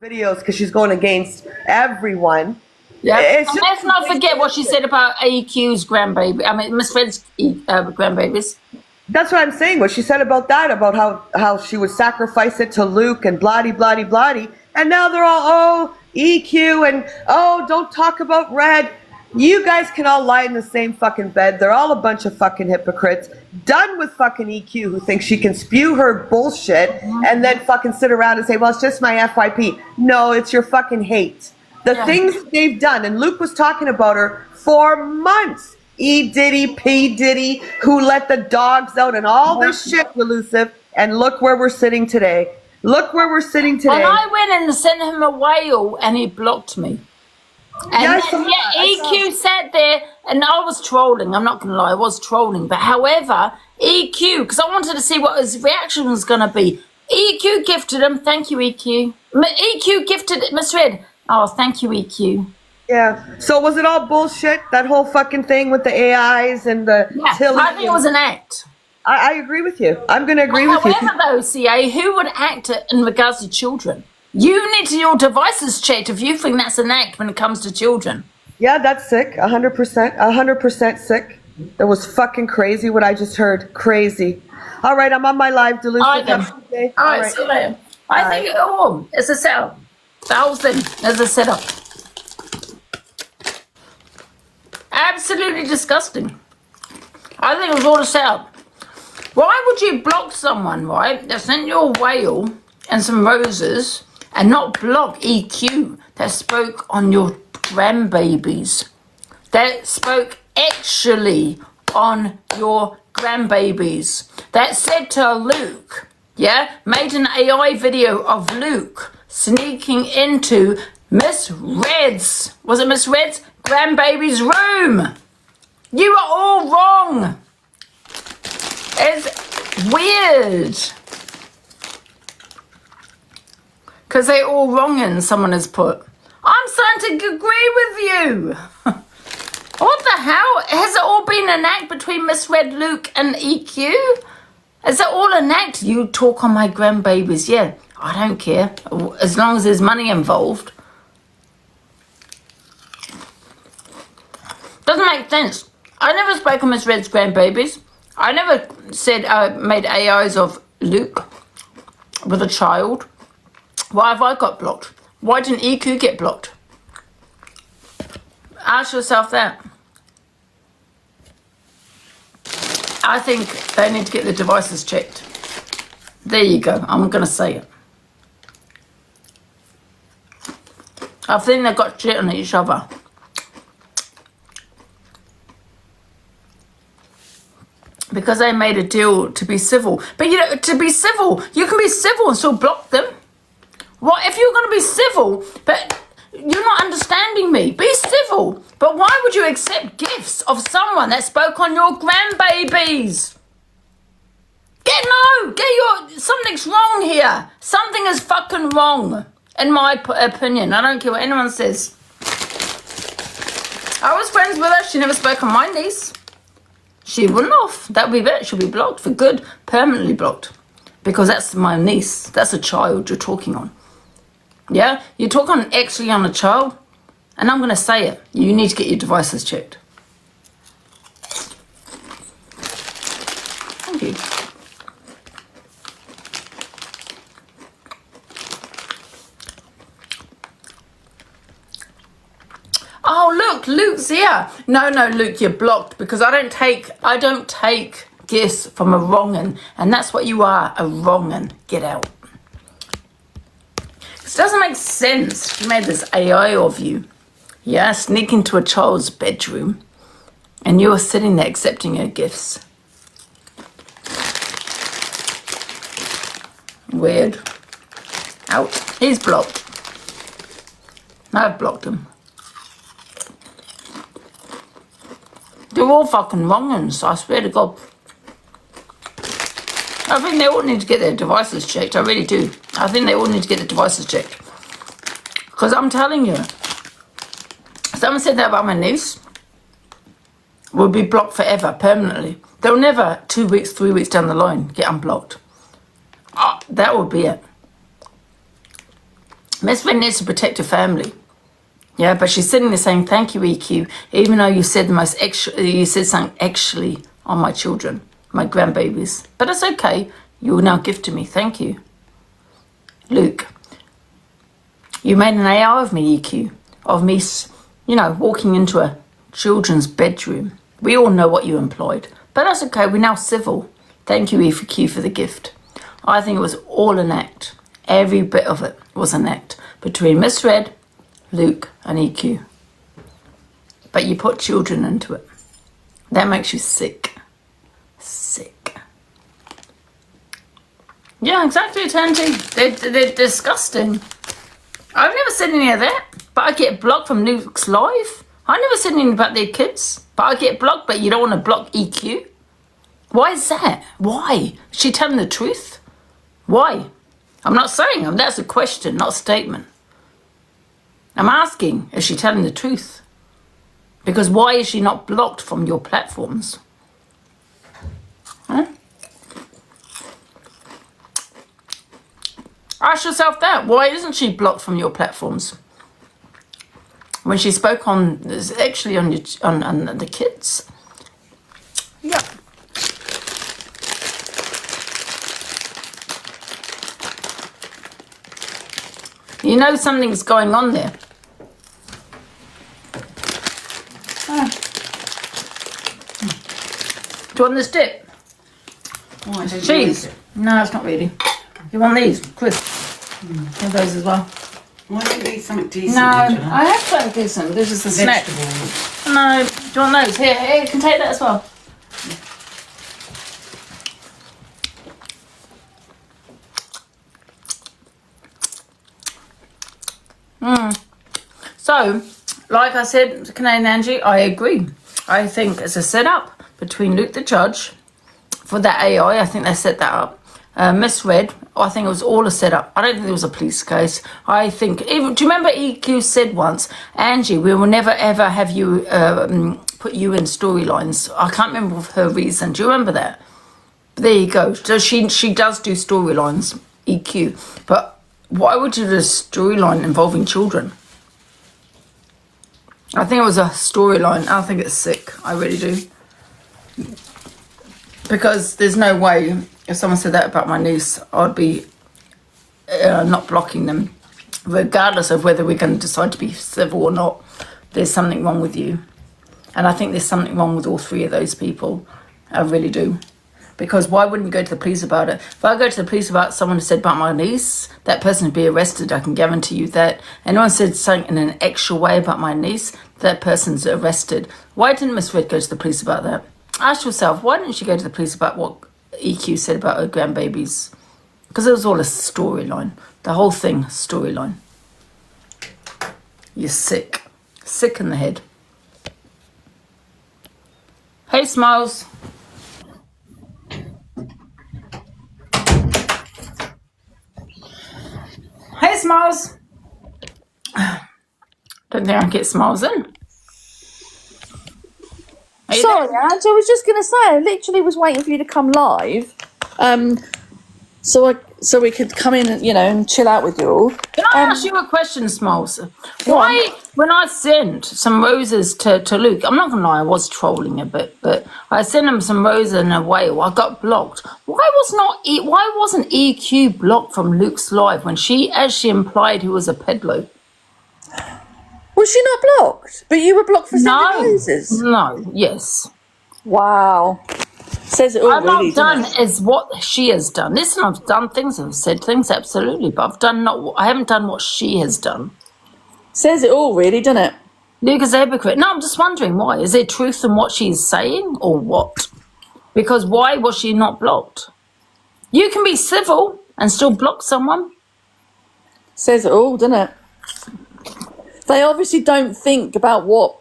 videos because she's going against everyone. Yeah, It's and just let's not forget what she said about AQ's grandbaby. I mean, Miss Red's grandbabies. That's what I'm saying. What she said about that, about how she would sacrifice it to Luke and bloody, bloody, bloody. And now they're all, oh, EQ and, oh, don't talk about Red. You guys can all lie in the same fucking bed. They're all a bunch of fucking hypocrites. Done with fucking EQ, who thinks she can spew her bullshit and then fucking sit around and say, well, it's just my FYP. No, it's your fucking hate. The things they've done, and Luke was talking about her for months. E. Diddy, P. Diddy, who let the dogs out and all this shit, Delusive. And look where we're sitting today. Look where we're sitting today. And I went and sent him a whale and he blocked me. And EQ sat there and I was trolling. I'm not going to lie, I was trolling. But however, EQ, because I wanted to see what his reaction was going to be. EQ gifted him. Thank you, EQ. EQ gifted Miss Red. Oh, thank you, EQ. Yeah. So was it all bullshit? That whole fucking thing with the AIs and the Tilly? I think it was an act. I agree with you. I'm going to agree with you. However, though, CA, who would act in regards to children? You need to your devices checked if you think that's an act when it comes to children. Yeah, that's sick. 100%. 100% sick. It was fucking crazy what I just heard. Crazy. All right, I'm on my live, Delusive. All right, see you later. I think it's a setup. The whole thing is a setup. Absolutely disgusting. I think it was all a setup. Why would you block someone, right, that sent you a whale and some roses and not block EQ that spoke on your grandbabies, that spoke actually on your grandbabies, that said to Luke, made an AI video of Luke sneaking into Miss Red's, was it Miss Red's grandbaby's room? You are all wrong. It's weird. Because they're all wrong and someone has put. I'm starting to agree with you. What the hell? Has it all been an act between Miss Red, Luke and EQ? Is it all an act? You talk on my grandbabies. Yeah, I don't care. As long as there's money involved. Doesn't make sense. I never spoke on Miss Red's grandbabies. I never said I made AIs of Luke with a child. Why have I got blocked? Why didn't EQ get blocked? Ask yourself that. I think they need to get the devices checked. There you go. I'm going to say it. I think they've got shit on each other. Because they made a deal to be civil. But you know, to be civil, you can be civil and still block them. What if you're going to be civil, but you're not understanding me? Be civil. But why would you accept gifts of someone that spoke on your grandbabies? Something's wrong here. Something is fucking wrong, in my opinion. I don't care what anyone says. I was friends with her. She never spoke on my niece. She wouldn't have. That would be it. She'll be blocked for good. Permanently blocked. Because that's my niece. That's a child you're talking on. Yeah? You talk on actually on a child. And I'm going to say it. You need to get your devices checked. Thank you. Oh, look, Luke's here. No, Luke, you're blocked because I don't take gifts from a wrong'un, and that's what you are, a wrong'un. Get out. It doesn't make sense. She made this AI of you. Yeah, sneak into a child's bedroom, and you are sitting there accepting her gifts. Weird. Out. He's blocked. I've blocked him. They're all fucking wrong-uns, I swear to God. I think they all need to get their devices checked. I really do. I think they all need to get their devices checked. Because I'm telling you, someone said that about my niece. Will be blocked forever, permanently. They'll never, 2 weeks, 3 weeks down the line, get unblocked. That would be it. Miss Red needs to protect her family. Yeah, but she's sitting there saying, thank you, EQ, even though you said you said something actually on my children, my grandbabies. But it's okay. You will now gift to me. Thank you. Luke, you made an AI of me, EQ, of me, walking into a children's bedroom. We all know what you implied. But that's okay. We're now civil. Thank you, EQ, for the gift. I think it was all an act. Every bit of it was an act between Miss Red, Luke and EQ. But you put children into it. That makes you sick. Sick. Yeah, exactly, Eternity. They're disgusting. I've never said any of that, but I get blocked from Luke's live. I never said anything about their kids, but I get blocked, but you don't want to block EQ? Why is that? Why? Is she telling the truth? Why? I'm not saying them. That's a question, not a statement. I'm asking, is she telling the truth? Because why is she not blocked from your platforms? Huh? Ask yourself that. Why isn't she blocked from your platforms? When she spoke on the kids. Yeah. You know something's going on there. Do you want this dip? Oh, I don't Cheese? like it. No, it's not really. You want these? Chris? Have those as well. Why don't you eat something decent? No, Angela? I have something decent. This is the snack. Vegetables. No, do you want those? Here, you can take that as well. So, like I said, Canadian Angie, I agree. I think it's a setup between Luke the Judge for that AI. I think they set that up. Miss Red, I think it was all a setup. I don't think there was a police case. I think, even, do you remember EQ said once, Angie, we will never ever have you put you in storylines. I can't remember her reason. Do you remember that? There you go. So she does do storylines, EQ. But why would you do a storyline involving children? I think it was a storyline. I think it's sick. I really do. Because there's no way, if someone said that about my niece, I'd be not blocking them. Regardless of whether we're going to decide to be civil or not, there's something wrong with you. And I think there's something wrong with all three of those people. I really do. Because why wouldn't you go to the police about it? If I go to the police about someone who said about my niece, that person would be arrested. I can guarantee you that. Anyone said something in an extra way about my niece, that person's arrested. Why didn't Miss Red go to the police about that? Ask yourself, why didn't she go to the police about what EQ said about her grandbabies? Because it was all a storyline. The whole thing, storyline. You're sick. Sick in the head. Hey, Smiles. Hey, Smiles. Don't think I can get Smiles in. Are you Sorry, there? Ange, I was just going to say, I literally was waiting for you to come live, so we could come in and, and chill out with you all. Can I ask you a question, Smiles? Go on. Why, when I sent some roses to Luke, I'm not going to lie, I was trolling a bit, but I sent him some roses in a whale. I got blocked. Why wasn't EQ blocked from Luke's live when as she implied he was a peddler? Was she not blocked? But you were blocked for sending No, roses? no, yes. Wow. Says it all, I've really, not done doesn't it? is what she has done. Listen, I've done things, I've said things, absolutely, but I haven't done what she has done. Says it all, really, doesn't it? Luke is a hypocrite. No, I'm just wondering why. Is there truth in what she's saying or what? Because why was she not blocked? You can be civil and still block someone. Says it all, doesn't it? They obviously don't think about what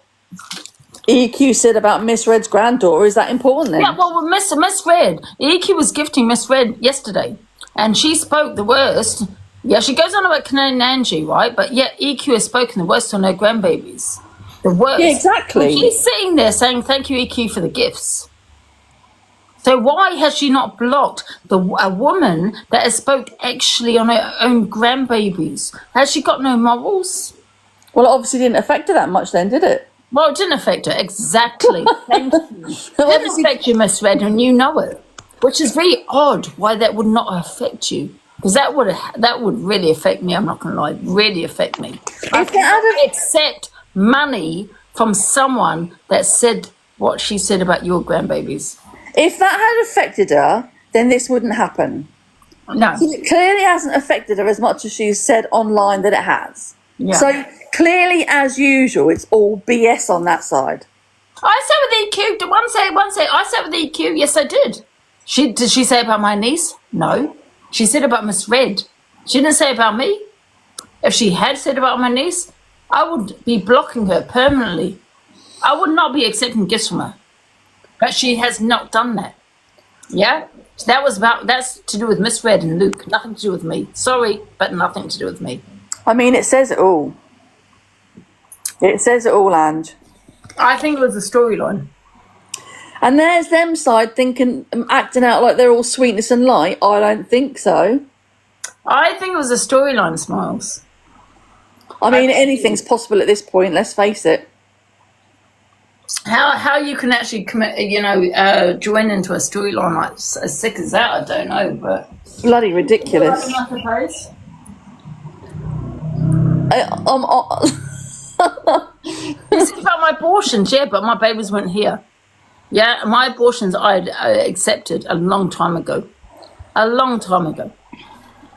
EQ said about Miss Red's granddaughter. Is that important then? Yeah, well, with Miss Red, EQ was gifting Miss Red yesterday, and she spoke the worst. Yeah, she goes on about Canadian Angie, right? But yet EQ has spoken the worst on her grandbabies. The worst. Yeah, exactly. And she's sitting there saying, thank you, EQ, for the gifts. So why has she not blocked a woman that has spoke actually on her own grandbabies? Has she got no morals? Well, it obviously didn't affect her that much then, did it? Well, it didn't affect her. Exactly. Thank you. It didn't Obviously- affect you, Miss Red, and you know it. Which is very odd why that would not affect you. Because that would really affect me, I'm not going to lie. Really affect me. I If that had cannot accept money from someone that said what she said about your grandbabies. If that had affected her, then this wouldn't happen. No. It clearly hasn't affected her as much as she's said online that it has. Yeah. So clearly, as usual, it's all BS on that side. I sat with EQ. One say. I sat with EQ. Yes, I did. Did she say about my niece? No. She said about Miss Red. She didn't say about me. If she had said about my niece, I would be blocking her permanently. I would not be accepting gifts from her. But she has not done that. Yeah? So that's to do with Miss Red and Luke. Nothing to do with me. Sorry, but nothing to do with me. I mean, it says it all. It says it all, Ange. I think it was a storyline. And there's them side thinking, acting out like they're all sweetness and light. I don't think so. I think it was a storyline, Smiles. I mean, anything's possible at this point, let's face it. How you can actually commit, join into a storyline like as sick as that, I don't know, but Bloody ridiculous. I suppose. This is about my abortions, yeah, but my babies weren't here. Yeah, my abortions I accepted a long time ago. A long time ago.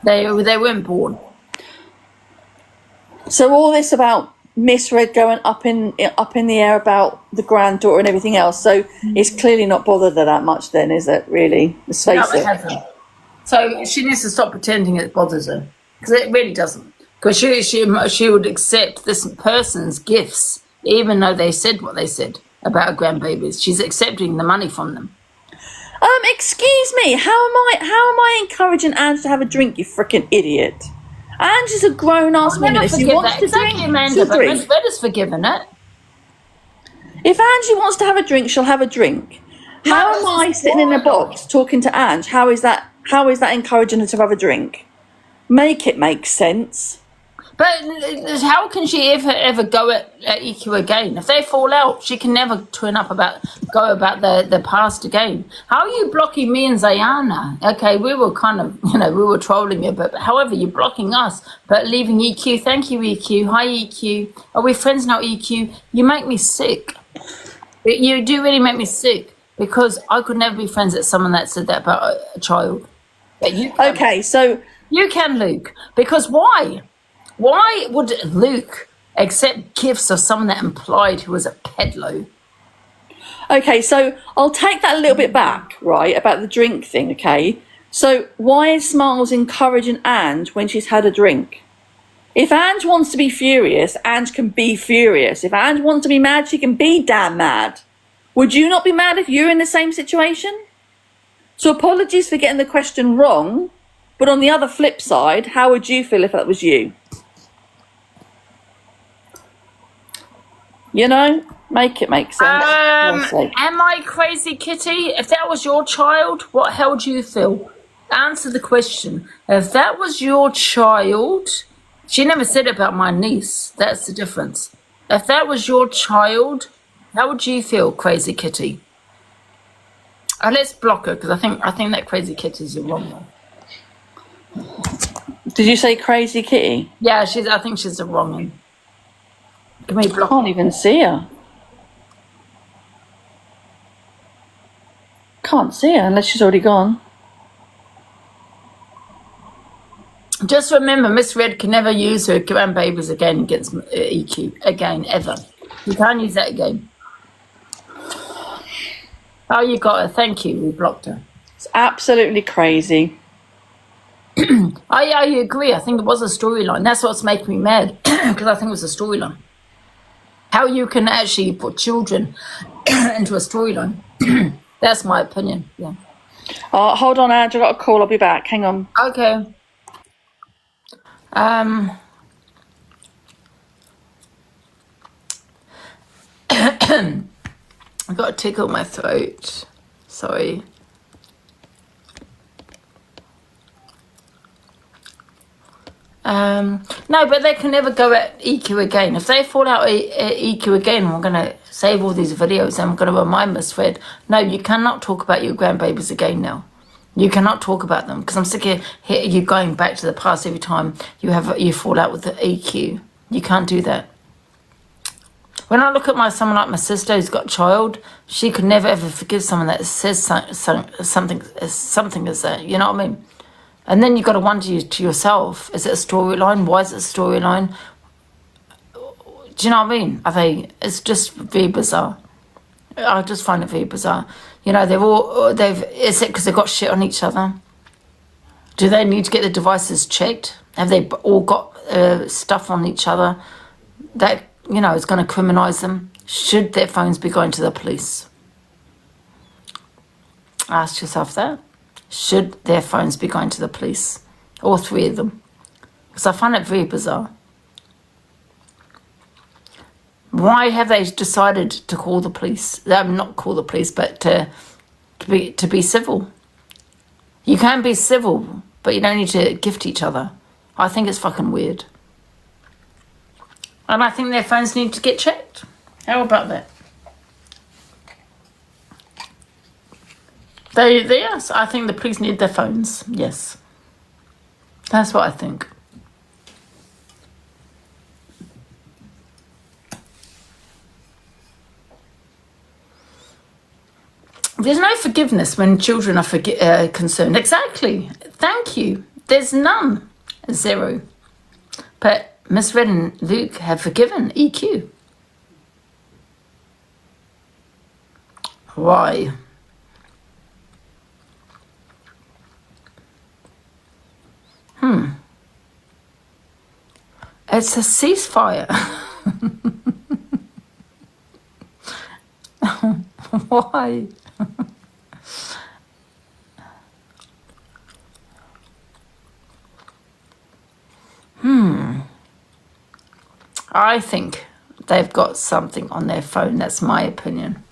They weren't born. So all this about Miss Red going up in the air about the granddaughter and everything else. So it's clearly not bothered her that much then, is it, really? Let's face No, it it. hasn't. So she needs to stop pretending it bothers her. Because it really doesn't. Because she would accept this person's gifts, even though they said what they said about her grandbabies. She's accepting the money from them. Excuse me, how am I encouraging Ange to have a drink, you freaking idiot? Ange is a grown-ass I'll woman. never If she forgive wants that. to Exactly, drink, Amanda, she'll but drink. Miss Red has forgiven it. If Angie wants to have a drink, she'll have a drink. How am I sitting in a box talking to Ange? How is that encouraging her to have a drink? Make it make sense. But how can she ever go at EQ again? If they fall out, she can never go about the past again. How are you blocking me and Zayana? Okay, we were kind of, we were trolling you, but however, you're blocking us, but leaving EQ. Thank you, EQ. Hi, EQ. Are we friends now, EQ? You make me sick. You do really make me sick because I could never be friends with someone that said that about a child. But you can. Okay, so You can, Luke. Because why? Why would Luke accept gifts of someone that implied he was a peddler? Okay, so I'll take that a little bit back, right, about the drink thing, okay? So why is Smiles encouraging Ange when she's had a drink? If Ange wants to be furious, Ange can be furious. If Ange wants to be mad, she can be damn mad. Would you not be mad if you're in the same situation? So apologies for getting the question wrong, but on the other flip side, how would you feel if that was you? Make it make sense. for God's sake. Am I crazy, Kitty? If that was your child, what hell do you feel? Answer the question. If that was your child, she never said about my niece. That's the difference. If that was your child, how would you feel, crazy Kitty? Let's block her because I think that crazy Kitty's the wrong one. Did you say crazy kitty? Yeah, I think she's the wrong one. Can we block her? Can't even see her. Can't see her unless she's already gone. Just remember, Miss Red can never use her grandbabies again against EQ. Again, ever. You can't use that again. Oh, you got her. Thank you. We blocked her. It's absolutely crazy. I agree. I think it was a storyline. That's what's making me mad because I think it was a storyline. How you can actually put children into a storyline. That's my opinion. Yeah. Oh, hold on, Ange. I've got a call. I'll be back. Hang on. Okay. I've got a tickle in my throat. Sorry. No, but they can never go at EQ again. If they fall out at EQ again, we're going to save all these videos and I'm going to remind Miss Fred, no, you cannot talk about your grandbabies again now. You cannot talk about them because I'm sick of you going back to the past every time you fall out with the EQ. You can't do that. When I look at someone like my sister who's got a child, she could never ever forgive someone that says something as that. You know what I mean? And then you've got to wonder to yourself, is it a storyline? Why is it a storyline? Do you know what I mean? It's just very bizarre. I just find it very bizarre. You know, is it because they've got shit on each other? Do they need to get the devices checked? Have they all got stuff on each other that, you know, is going to criminalise them? Should their phones be going to the police? Ask yourself that. Should their phones be going to the police? All three of them. Because I find it very bizarre. Why have they decided to call the police? Not call the police, but to be civil. You can be civil, but you don't need to gift each other. I think it's fucking weird. And I think their phones need to get checked. How about that? Yes, I think the police need their phones. Yes. That's what I think. There's no forgiveness when children are concerned. Exactly. Thank you. There's none. Zero. But Miss Red and Luke have forgiven EQ. Why? It's a ceasefire. Why? I think they've got something on their phone. That's my opinion.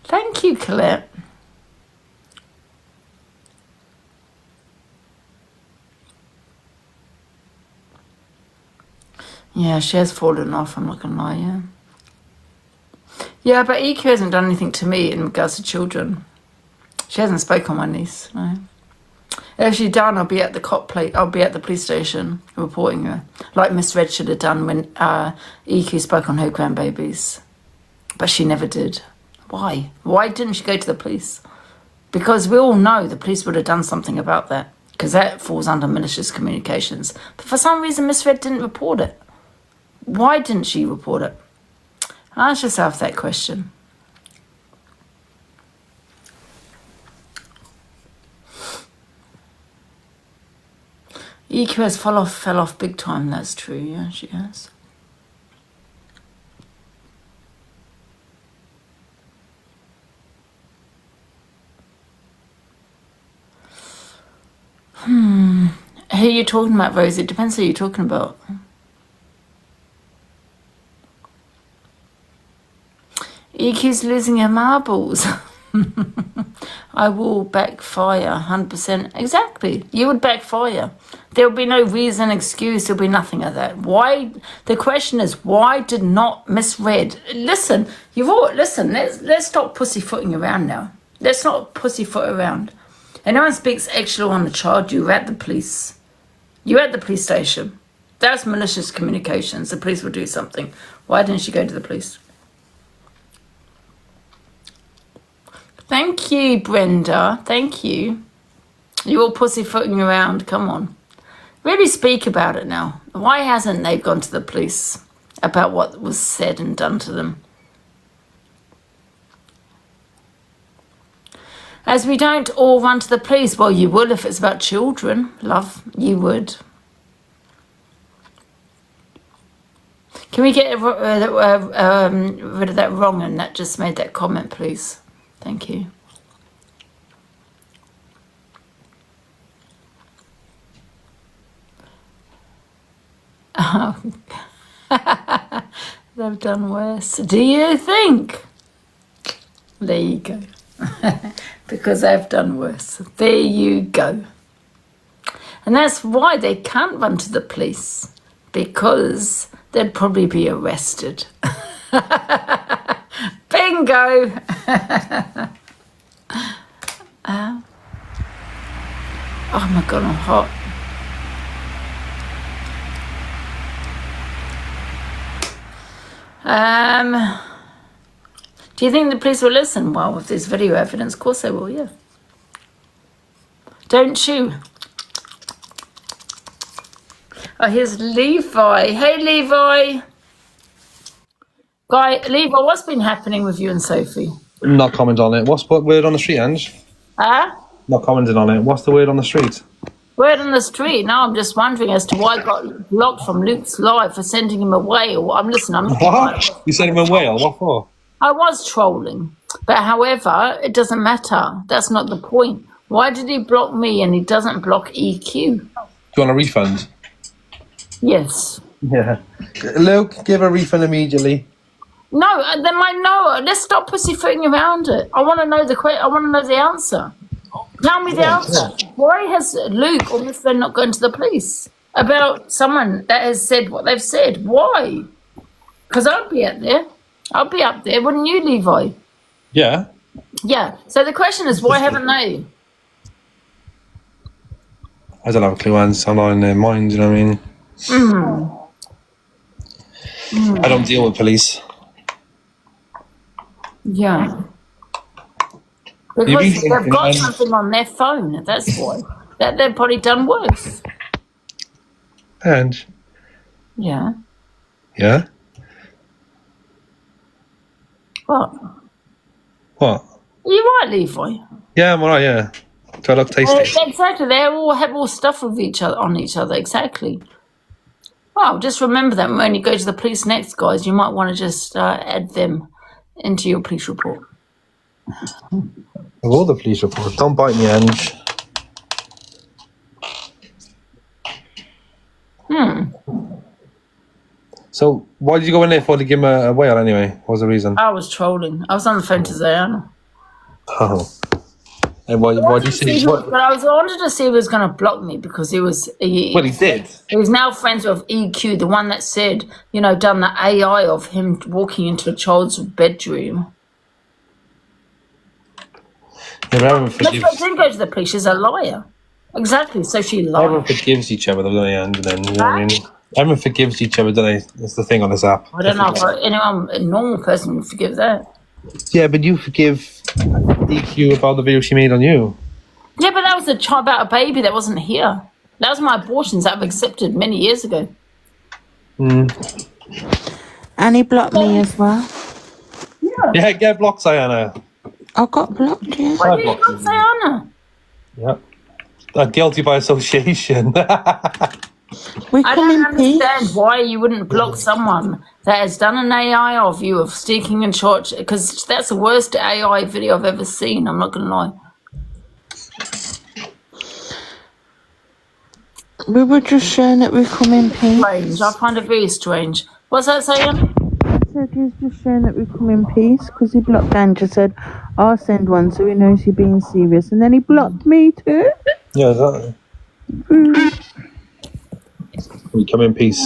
Thank you, Colette. Yeah, she has fallen off, I'm not going to lie, yeah. Yeah, but EQ hasn't done anything to me in regards to children. She hasn't spoken on my niece, no. If she'd done, I'll be at the police station reporting her. Like Miss Red should have done when EQ spoke on her grandbabies. But she never did. Why? Why didn't she go to the police? Because we all know the police would have done something about that. Because that falls under malicious communications. But for some reason, Miss Red didn't report it. Why didn't she report it? Ask yourself that question. EQ has fell off big time, that's true, yeah, she has. Who are you talking about, Rose? It depends who you're talking about. EQ's losing her marbles. I will backfire 100%. Exactly. You would backfire. There will be no reason, excuse, there will be nothing of that. Why? The question is, why did not Miss Red... Listen, let's stop pussyfooting around now. Let's not pussyfoot around. Anyone speaks extra on the child, you're at the police. You're at the police station. That's malicious communications. The police will do something. Why didn't she go to the police? Thank you, Brenda. Thank you. You're all pussyfooting around. Come on. Really speak about it now. Why hasn't they gone to the police about what was said and done to them? As we don't all run to the police. Well, you would if it's about children, love. You would. Can we get rid of that wrong and that just made that comment, please? Thank you. Oh. They've done worse. Do you think? There you go. Because they've done worse. There you go. And that's why they can't run to the police. Because they'd probably be arrested. Bingo! Oh my God, I'm hot. Do you think the police will listen? Well, with this video evidence, of course they will, yeah. Don't you? Oh, here's Levi. Hey, Levi. Levi, what's been happening with you and Sophie? Not comment on it. What's the word on the street, Ange? Huh? Not commenting on it. What's the word on the street? Word on the street. Now I'm just wondering as to why I got blocked from Luke's live for sending him away. I'm listening. What? You sent him a whale? What for? I was trolling. But however, it doesn't matter. That's not the point. Why did he block me and he doesn't block EQ? Do you want a refund? Yes. Yeah. Luke, give a refund immediately. No, then no. Let's stop pussyfooting around it. I want to know I want to know the answer. Tell me the answer. Why has Luke or Miss Friend not gone to the police about someone that has said what they've said? Why? Because I'd be up there. I'd be up there, wouldn't you, Levi? Yeah. Yeah. So the question is, why haven't they? I don't have a clue, Ange. I'm not in their mind, you know what I mean? I don't deal with police. Yeah. Because they've got something on their phone, that's why. That they've probably done worse. Ange. Yeah. Yeah? What? What? Are you right, Levi? Yeah, I'm alright, yeah. Do I look tasty? Exactly. They all have all stuff with each other on each other, exactly. Well, just remember that when you go to the police next, guys, you might want to just add them into your police report. Of all the police reports. Don't bite me, Ange. So, why did you go in there for to give him a whale anyway? What was the reason? I was trolling. I was on the phone to Zayana. Oh. And why did you say what? But I wanted to see if he was going to block me because he was. Well, he did. He was now friends with EQ, the one that said, done the AI of him walking into a child's bedroom. Yeah, everyone forgives. But didn't go to the police. She's a liar. Exactly. So she lied. Everyone forgives each other, don't they? And then you know what I mean. Everyone forgives each other, don't they? That's the thing on this app. I don't know if anyone, a normal person, would forgive that. Yeah, but you forgive EQ about the video she made on you. Yeah, but that was a child about a baby that wasn't here. That was my abortions that I've accepted many years ago. And he blocked me as well. Yeah, get blocked, Sayana. I got blocked, yeah. Why did you not say Anna? Yep. Guilty by association. We I come don't in peace. understand why you wouldn't block someone that has done an AI of you of sneaking in church, because that's the worst AI video I've ever seen. I'm not going to lie. We were just showing that we come in peace. Strange. I find it very strange. What's that saying? I said he was just showing that we come in peace because he blocked Angie. Said, I'll send one so he knows you're being serious. And then he blocked me too. Yeah, exactly. We come in peace.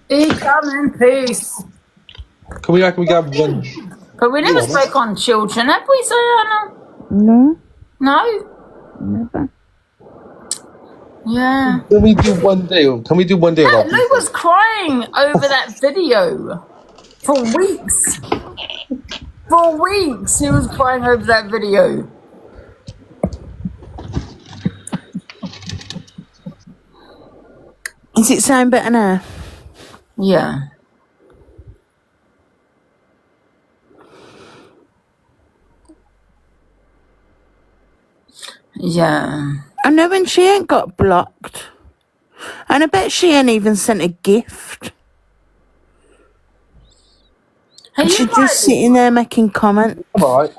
He come in peace. Can we get one? But we never spoke on children, have we, Sayana? No, No? never. Yeah. Can we do one day? Can we do one day? Luke was crying over that video for weeks. For weeks, he was crying over that video. Does it sound better now? Yeah. Yeah. I know when she ain't got blocked. And I bet she ain't even sent a gift. Hey, She's you just might- sitting there making comments. I'm alright.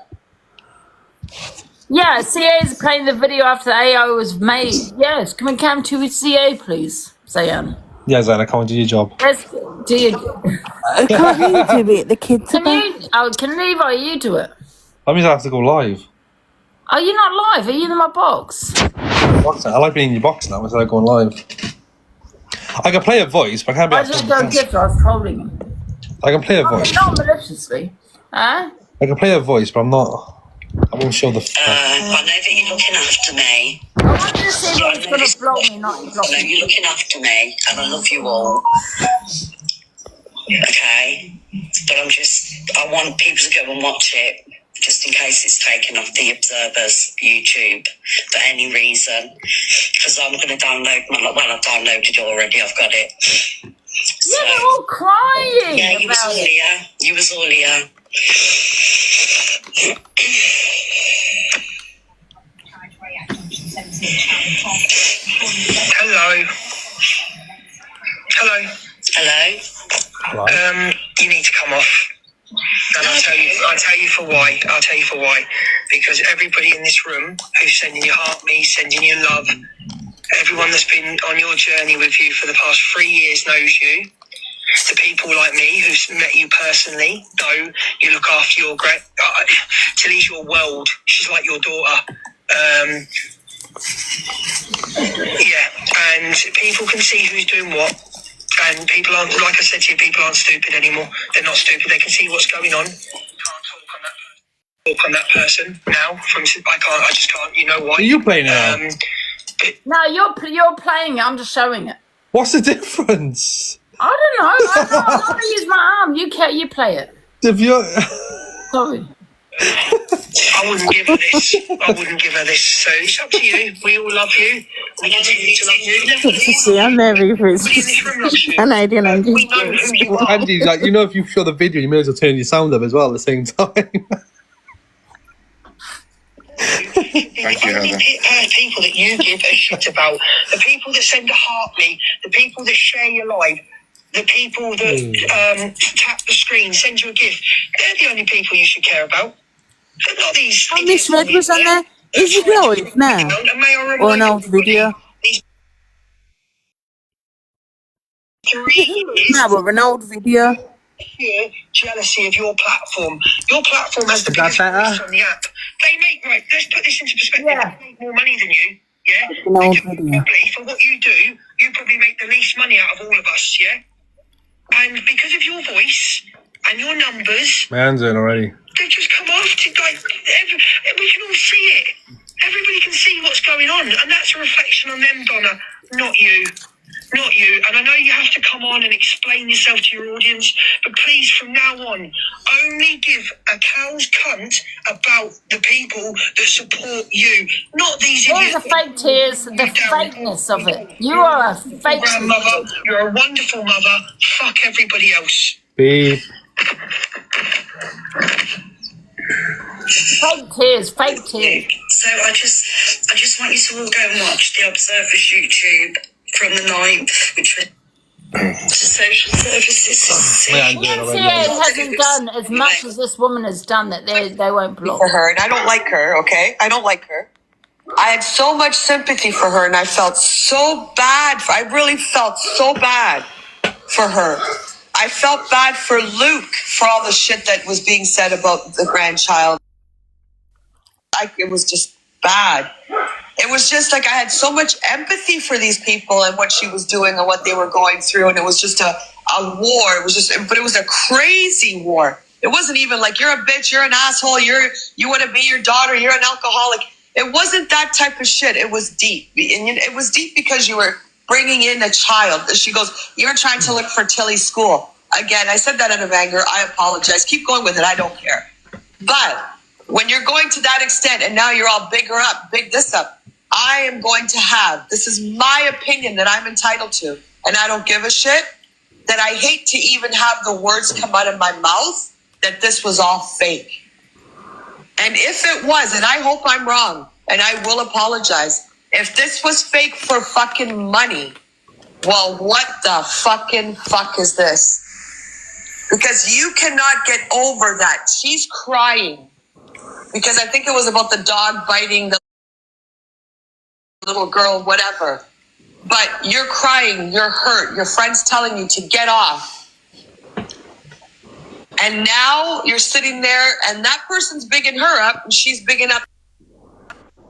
Yeah, CA is playing the video after the AI was made. Yes, can we come to CA, please, Zayan? Yeah, Zana, come and do your job. Do you? Can't you do it? The kids are Can back. you? Oh, can Levi, you do it? That means I have to go live. Are you not live? Are you in my box? What's that? I like being in your box now instead of going live. I can play a voice, but I can't be. Why did you go gift? I was trolling him. I can play a voice. Not maliciously. Huh? I can play a voice, but I'm not. I won't show the. I know that you're looking after me. I wanted to see who's going to block me, not block I know me. you're looking after me, and I love you all. Okay? But I want people to go and watch it, just in case it's taken off the Observer's YouTube for any reason. Because I'm going to download I've downloaded it already, I've got it. So, Yeah, they're all crying yeah, you was about all it. here. You was all here. Hello. Hello. Hello? You need to come off. And I'll tell you for why. I'll tell you for why. Because everybody in this room who's sending you heart me, sending you love, everyone that's been on your journey with you for the past 3 years knows you. The people like me who've met you personally know you look after your Tilly's your world. She's like your daughter. Yeah, and people can see who's doing what. And people aren't, like I said to you, people aren't stupid anymore. They're not stupid. They can see what's going on. Can't talk on that person now. I just can't. You know why? Are you playing now? No, you're playing it. I'm just showing it. What's the difference? I don't know. I'm not going to use my arm. You play it. If you Sorry. I wouldn't give her this. So it's up to you. We all love you. We continue to love you. See, I'm very Everybody in this room loves you. And I didn't We know who you are. Angie, like, you know, if you show the video, you may as well turn your sound up as well at the same time. Thank you, Heather. People that you give a shit about, the people that send a heart me, the people that share your live, the people that tap the screen, send you a gift, they're the only people you should care about. But not these. Oh, Miss Red was on there. Is it live now? Or an old video? No, but an old video. Pure jealousy of your platform. Your platform has the biggest voice on the app. They make, right, let's put this into perspective. Yeah. They make more money than you, yeah? An old They video. probably, for what you do, you probably make the least money out of all of us, yeah? And because of your voice and your numbers, My hand's in already. they've just come off to, like, we can all see it. Everybody can see what's going on, and that's a reflection on them, Donna, not you. Not you. And I know you have to come on and explain yourself to your audience, but please, from now on, only give a cow's cunt about the people that support you, not these Here's idiots. the fake tears, the fakeness of it. You are a fake Grandmother, you're a wonderful mother. Fuck everybody else. Beep. fake tears, fake tears. So I just want you to all go and watch the Observer's YouTube from the 9th, which was social services. My hand's in NCA already. hasn't done as much as this woman has done that they won't block. For her, and I don't like her, okay? I don't like her. I had so much sympathy for her, and I felt so bad. I really felt so bad for her. I felt bad for Luke for all the shit that was being said about the grandchild. It was just bad. It was just like I had so much empathy for these people and what she was doing and what they were going through, and it was just a war. It was just, but it was a crazy war. It wasn't even like you're a bitch, you're an asshole, you want to be your daughter, you're an alcoholic. It wasn't that type of shit. It was deep, and it was deep because you were bringing in a child. She goes, "You're trying to look for Tilly's school." Again, I said that out of anger. I apologize. Keep going with it. I don't care. But when you're going to that extent, and now you're all bigger up, big this up, I am going to have, this is my opinion that I'm entitled to, and I don't give a shit, that I hate to even have the words come out of my mouth that this was all fake. And if it was, and I hope I'm wrong, and I will apologize, if this was fake for fucking money, well, what the fucking fuck is this? Because you cannot get over that. She's crying. Because I think it was about the dog biting the little girl, whatever. But you're crying, you're hurt, your friend's telling you to get off. And now you're sitting there and that person's bigging her up and she's bigging up.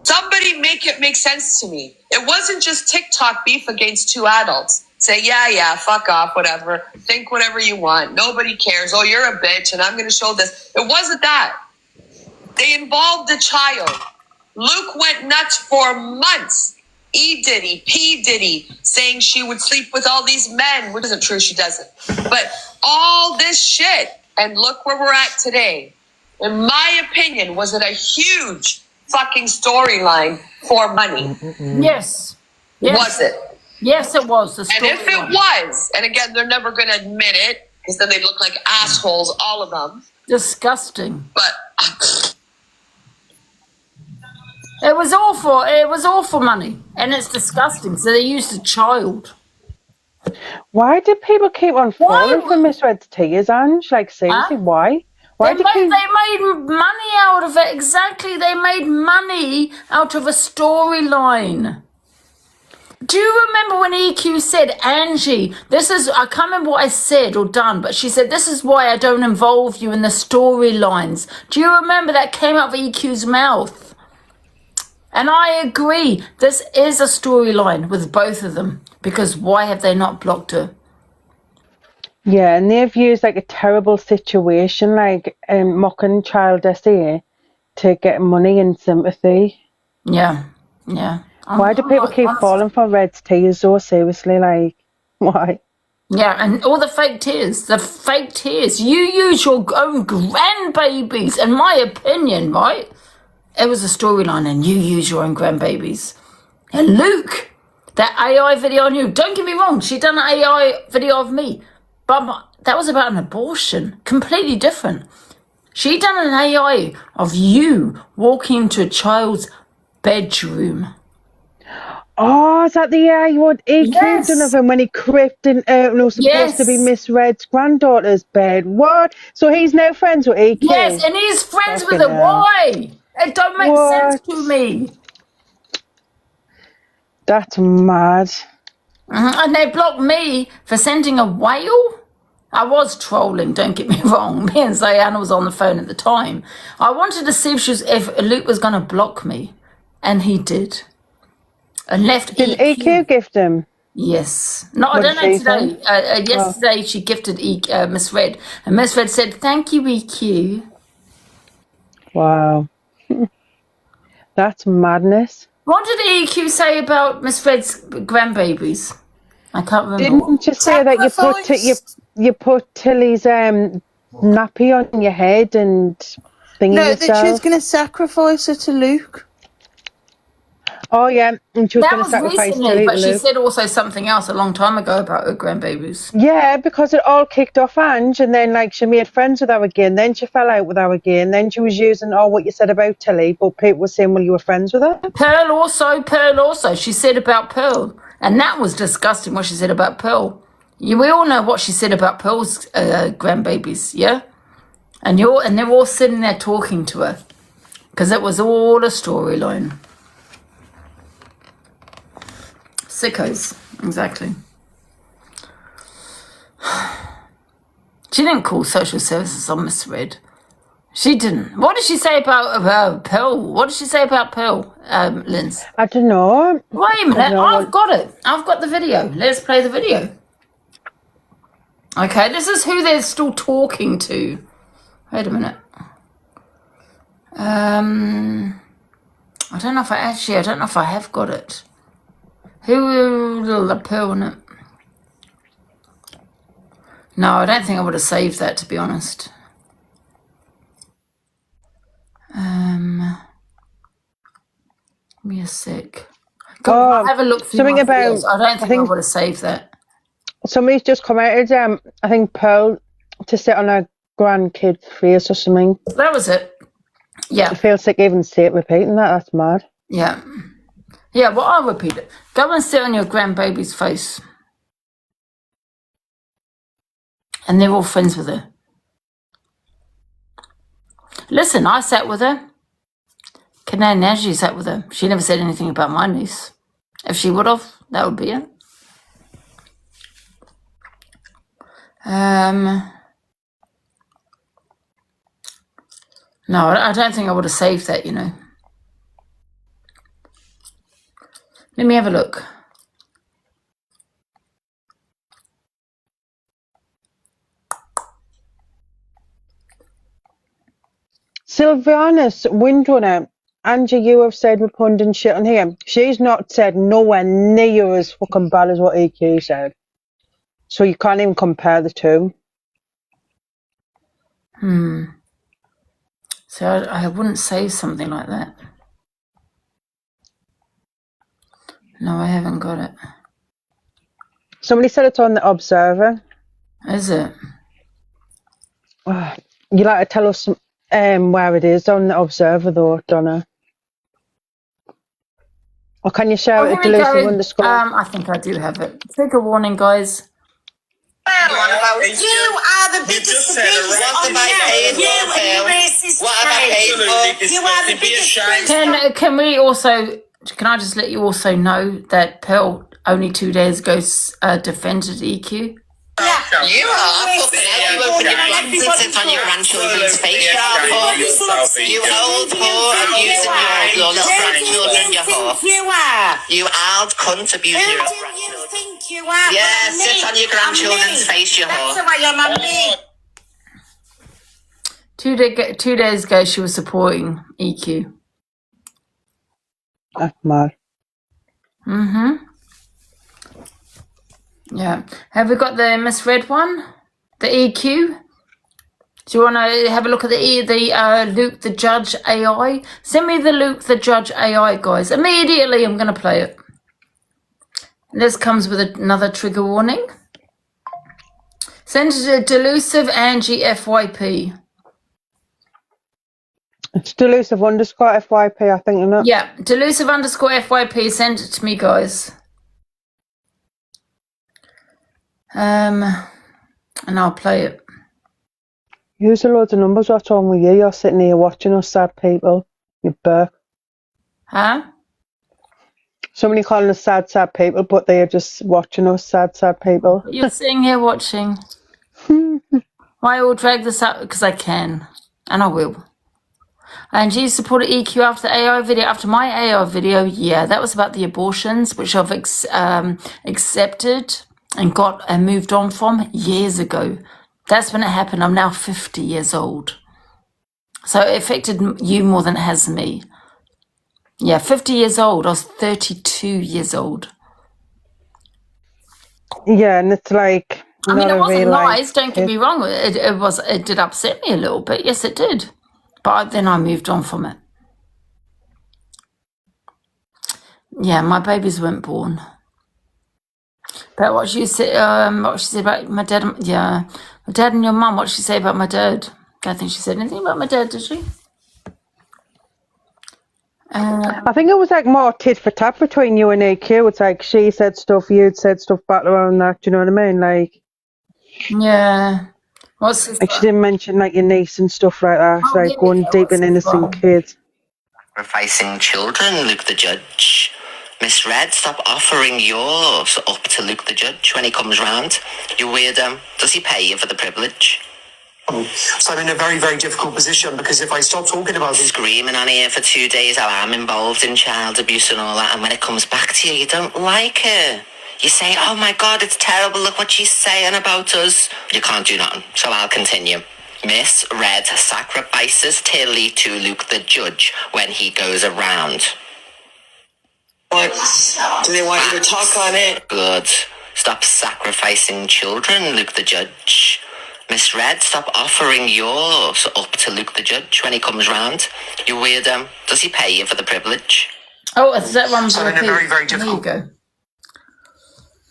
Somebody make it make sense to me. It wasn't just TikTok beef against two adults. Say, yeah, fuck off, whatever. Think whatever you want. Nobody cares. Oh, you're a bitch and I'm going to show this. It wasn't that. They involved a child. Luke went nuts for months. E. Diddy, P. Diddy, saying she would sleep with all these men, which isn't true, she doesn't. But all this shit, and look where we're at today. In my opinion, was it a huge fucking storyline for money? Yes. Was it? Yes, it was. The And if it was, and again, they're never going to admit it, because then they look like assholes, all of them. Disgusting. But It was awful. It was awful money. And it's disgusting. So they used a child. Why do people keep on falling for misread tears, Ange? Like, seriously, why? Why They made money out of it. Exactly. They made money out of a storyline. Do you remember when EQ said, Angie, I can't remember what I said or done, but she said, this is why I don't involve you in the storylines. Do you remember that came out of EQ's mouth? And I agree. This is a storyline with both of them, because why have they not blocked her? Yeah, and they've used like a terrible situation, like mocking child SE to get money and sympathy. Yeah. Why do people keep falling for Red's tears so seriously? Like, why? Yeah, and all the fake tears. You use your own grandbabies, in my opinion, right? It was a storyline and you use your own grandbabies. And Luke, that AI video on you, don't get me wrong, she done an AI video of me. But that was about an abortion. Completely different. She done an AI of you walking into a child's bedroom. Oh, is that the what EQ done of him when he crept in and was supposed to be Miss Red's granddaughter's bed? What? So he's now friends with EQ? Yes, and he's friends with her. Why? It don't make sense to me. That's mad. And they blocked me for sending a whale. I was trolling, don't get me wrong. Me and Zayanna was on the phone at the time. I wanted to see if Luke was going to block me. And he did. And left Did EQ gift him? Yes. No, I don't know today. Yesterday she gifted Miss Red. And Miss Red said, thank you, EQ. Wow. That's madness. What did EQ say about Miss Red's grandbabies? I can't remember. Didn't you say that you put Tilly's nappy on your head and thingy yourself? That she was going to sacrifice her to Luke. Oh yeah, and she was going to That was sacrifice recently, Tilly but to she Luke. said also something else a long time ago about her grandbabies. Yeah, because it all kicked off Ange, and then like she made friends with her again, then she fell out with her again, then she was using what you said about Tilly, but people were saying, well, you were friends with her? Pearl also. She said about Pearl. And that was disgusting what she said about Pearl. We all know what she said about Pearl's grandbabies, yeah? And they're all sitting there talking to her. Because it was all a storyline. Sickos, exactly. She didn't call social services on Miss Red. She didn't. What did she say about Pearl? What did she say about Pearl, Linz? I don't know. Wait a minute. I've got it. I've got the video. Let's play the video. Okay, this is who they're still talking to. Wait a minute. I don't know if I have got it. Who the Pearl in it? No, I don't think I would have saved that, to be honest. Give me a sec. I'll have a look through something my about. videos. I think I would have saved that. Somebody's just commented. I think Pearl to sit on her grandkid's face or something. That was it. Yeah. I feel sick even repeating that. That's mad. Yeah. Yeah, well, I'll repeat it. Go and sit on your grandbaby's face. And they're all friends with her. Listen, I sat with her. Canadian Angie sat with her. She never said anything about my niece. If she would have, that would be it. No, I don't think I would have saved that, you know. Let me have a look. Sylviana's windrunner. Angie, you have said we're punding shit on here. She's not said nowhere near as fucking bad as what EQ said. So you can't even compare the two. So I wouldn't save something like that. No, I haven't got it. Somebody said it's on the Observer. Is it? You like to tell us where it is on the Observer though, Donna? Or can you share it at Here we Delusive go. underscore? I think I do have it. Trigger warning, guys. You are the biggest beast on earth. You and your racist friends. You are the biggest. Can we also? Can I just let you also know that Pearl only 2 days ago defended EQ? You are fucking hell. You open your plans and sit on your grandchildren's face, you old whore abusing your little grandchildren, you whore. You are. You old cunt abusing your grandchildren. Who do you think you are? Yeah, sit on your grandchildren's face, you whore. That's why you're on me. 2 days ago, she was supporting EQ. That's mad. Yeah. Have we got the misread one? The EQ? Do you want to have a look at the Luke the Judge AI? Send me the Luke the Judge AI, guys. Immediately, I'm going to play it. This comes with another trigger warning. Send it to Delusive Angie FYP. It's Delusive underscore FYP, I think, isn't it? Yeah, Delusive underscore FYP. Send it to me, guys. And I'll play it. Use a loads of numbers. What's wrong with you? You're sitting here watching us sad people. You burp. Huh? Somebody calling us sad people, but they are just watching us sad people. You're sitting here watching. Why I will drag this up? Because I can. And I will. And you supported EQ after the AI video, after my AI video. Yeah, that was about the abortions, which I've accepted and got and moved on from years ago. That's when it happened. I'm now 50 years old. So it affected you more than it has me. Yeah, 50 years old. I was 32 years old. Yeah, and it's like... I mean, it wasn't nice, don't get me wrong. It did upset me a little bit. Yes, it did. But then I moved on from it. Yeah, my babies weren't born. But what she said about my dad, yeah, my dad and your mum, what did she say about my dad? I don't think she said anything about my dad, did she? I think it was like more tit for tat between you and EQ. It's like she said stuff, you'd said stuff back around that. Do you know what I mean? Like, yeah. What's this? Like she didn't mention like your niece and stuff like that. It's like going deep in innocent kids. Sacrificing children, Luke the Judge. Miss Red, stop offering yours up to Luke the Judge when he comes round. You weirdo. Does he pay you for the privilege? So I'm in a very, very difficult position because if I stop talking about this, Screaming on here for 2 days how I'm involved in child abuse and all that, and when it comes back to you, you don't like her. You say, oh my God, it's terrible, look what she's saying about us. You can't do nothing, so I'll continue. Miss Red sacrifices Tilly to Luke the Judge when he goes around. what? Do they want you to talk on it? Good. Stop sacrificing children, Luke the Judge. Miss Red, stop offering yours up to Luke the Judge when he comes round. You weirdo. Does he pay you for the privilege? Oh, is that one? So in a very, very There difficult... you go.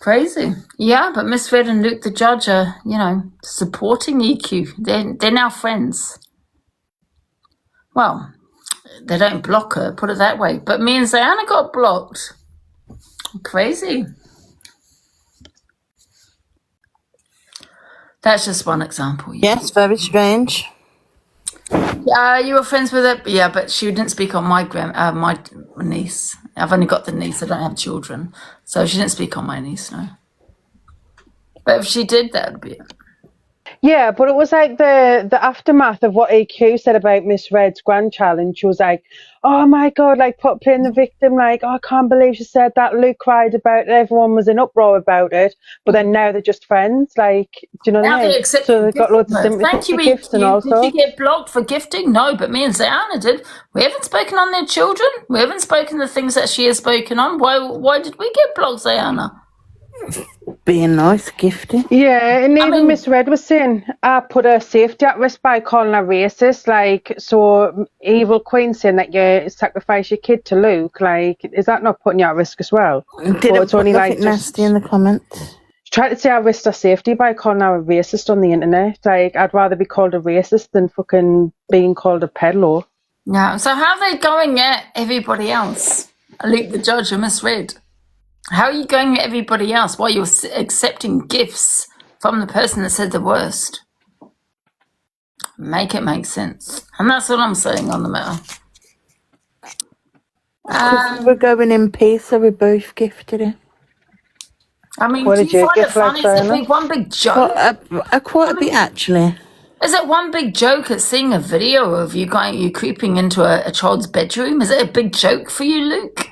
Crazy. Yeah, but Miss Red and Luke the Judge are, supporting EQ. They're now friends. Well, they don't block her, put it that way. But me and Ziana got blocked. Crazy. That's just one example. Yes, very strange. You were friends with her? Yeah, but she didn't speak on my niece. I've only got the niece. I don't have children. So she didn't speak on my niece, no. But if she did, that would be it. Yeah, but it was like the aftermath of what AQ said about Miss Red's grandchild, and she was like, "Oh my God!" Like playing the victim, like, "Oh, I can't believe she said that." Luke cried about it. Everyone was in uproar about it. But then now they're just friends. Like, do you know what Now I they mean? accept So they've got gifting loads of her. sympathy Thank you, for gifts and EQ. all Did you sorts. get blocked for gifting? No, but me and Zayana did. We haven't spoken on their children. We haven't spoken the things that she has spoken on. Why did we get blocked, Zayana? Being nice, gifting. Yeah, and I even mean, Miss Red was saying, I put her safety at risk by calling her racist. Like, so Evil Queen saying that you sacrifice your kid to Luke, like, is that not putting you at risk as well? But Didn't it's put only nothing like nasty just in the comments. trying to say I risked her safety by calling her a racist on the internet. Like, I'd rather be called a racist than fucking being called a peddler. yeah. So how are they going at everybody else? Luke the judge and misread. How are you going at everybody else while you're accepting gifts from the person that said the worst? Make it make sense. And that's what I'm saying on the matter. Because we were going in peace, so we both gifted it. I mean, What do did you you find it gift, like, funny? Is it Diana? one big joke? Quite a bit, actually. Is it one big joke at seeing a video of you creeping into a child's bedroom? Is it a big joke for you, Luke?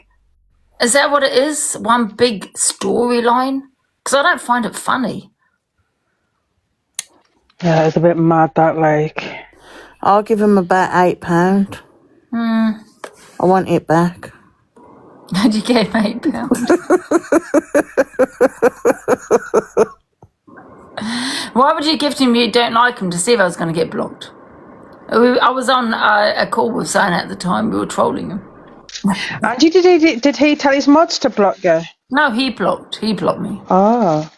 Is that what it is? One big storyline? Because I don't find it funny. Yeah, it's a bit mad that, like... I'll give him about £8. I want it back. Did you get him £8? Why would you gift him you don't like him to see if I was going to get blocked? I was on a call with Zane at the time. We were trolling him. Angie, did he tell his mods to block you? No, he blocked me. Oh.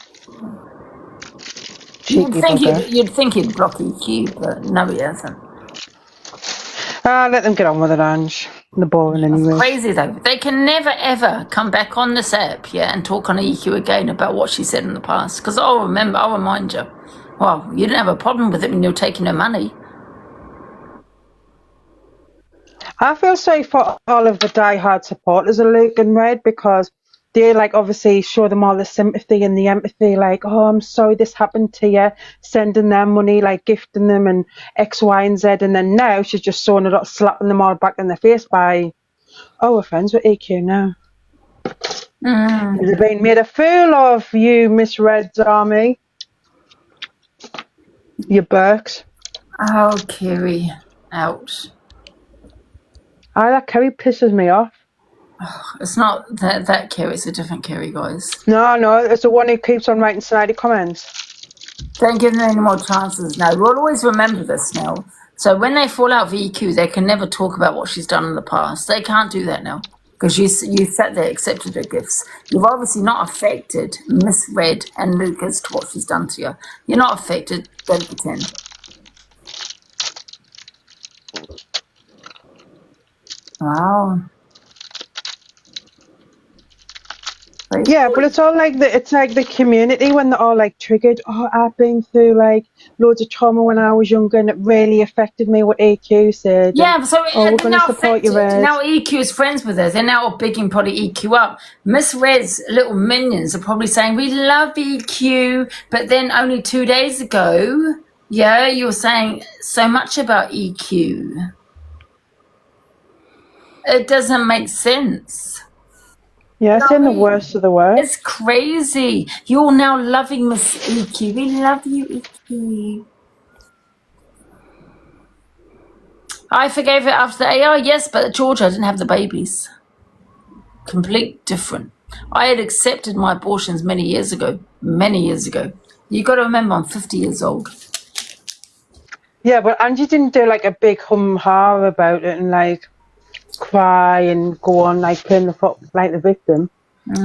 You'd Cheeky think, bugger. you'd think he'd block EQ, but no, he hasn't. Let them get on with it, Ange. They're boring anyway. Crazy though. They can never ever come back on this app, and talk on EQ again about what she said in the past. Because I'll remind you. Well, you didn't have a problem with it when you were taking her money. I feel sorry for all of the die-hard supporters of Luke and Red because they, like, obviously show them all the sympathy and the empathy, like, oh, I'm sorry this happened to you, sending them money, like, gifting them and X, Y, and Z, and then now she's just showing it up, slapping them all back in the face by, oh, we're friends with EQ now. They've been made a fool of, you, Miss Red's army. You Burks. Oh, Kerry. Ouch. That Kerry pisses me off. It's not that Kerry, it's a different Kerry, guys. No, it's the one who keeps on writing snidey comments. Don't give them any more chances now. We'll always remember this now. So when they fall out for EQ, they can never talk about what she's done in the past. They can't do that now. Because you sat there, accepted her gifts. You've obviously not affected misread and Luke as to what she's done to you. You're not affected. Don't pretend. Wow. Yeah, but it's all like the community when they're all like triggered. Oh, I've been through like loads of trauma when I was younger, and it really affected me what AQ said. Yeah, so we're going to support you, Red. now EQ is friends with her. They're now all bigging probably EQ up. Miss Red's little minions are probably saying we love EQ, but then only 2 days ago, you were saying so much about EQ. It doesn't make sense. Yeah, it's in the worst of the worst. It's crazy. You're now loving Miss EQ. We love you, EQ. I forgave it after the AI, yes, but Georgia didn't have the babies. Complete different. I had accepted my abortions many years ago. You got to remember, I'm 50 years old. Yeah, but Angie didn't do like a big hum-ha about it and like cry and go on like playing the foot like the victim.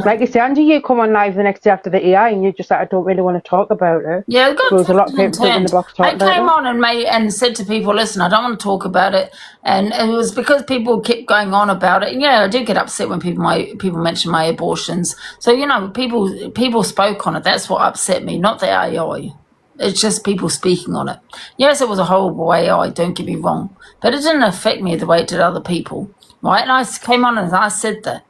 Like you say, Angie, you come on live the next day after the AI and you're just like, I don't really want to talk about it. Yeah, it got there was a lot of people in the box talking about it. I came on and said to people, listen, I don't want to talk about it, and it was because people kept going on about it. And yeah, I do get upset when people mention my abortions. So people spoke on it. That's what upset me, not the AI. It's just people speaking on it. Yes, it was a horrible AI, don't get me wrong, but it didn't affect me the way it did other people, right? And I came on and I said that.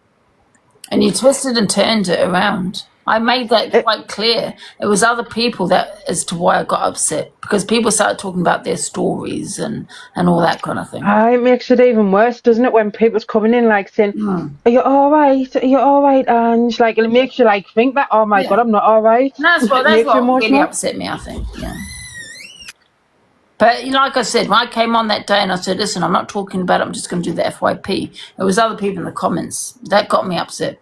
And you twisted and turned it around. I made that quite clear. It was other people that as to why I got upset, because people started talking about their stories and all that kind of thing. It makes it even worse, doesn't it, when people's coming in like saying, "Are you all right? Are you all right, Ange?" Like it makes you like think that, "Oh my God, I'm not all right." That's what really upset me, I think. Yeah. But like I said, when I came on that day and I said, "Listen, I'm not talking about it. I'm just going to do the FYP." It was other people in the comments that got me upset.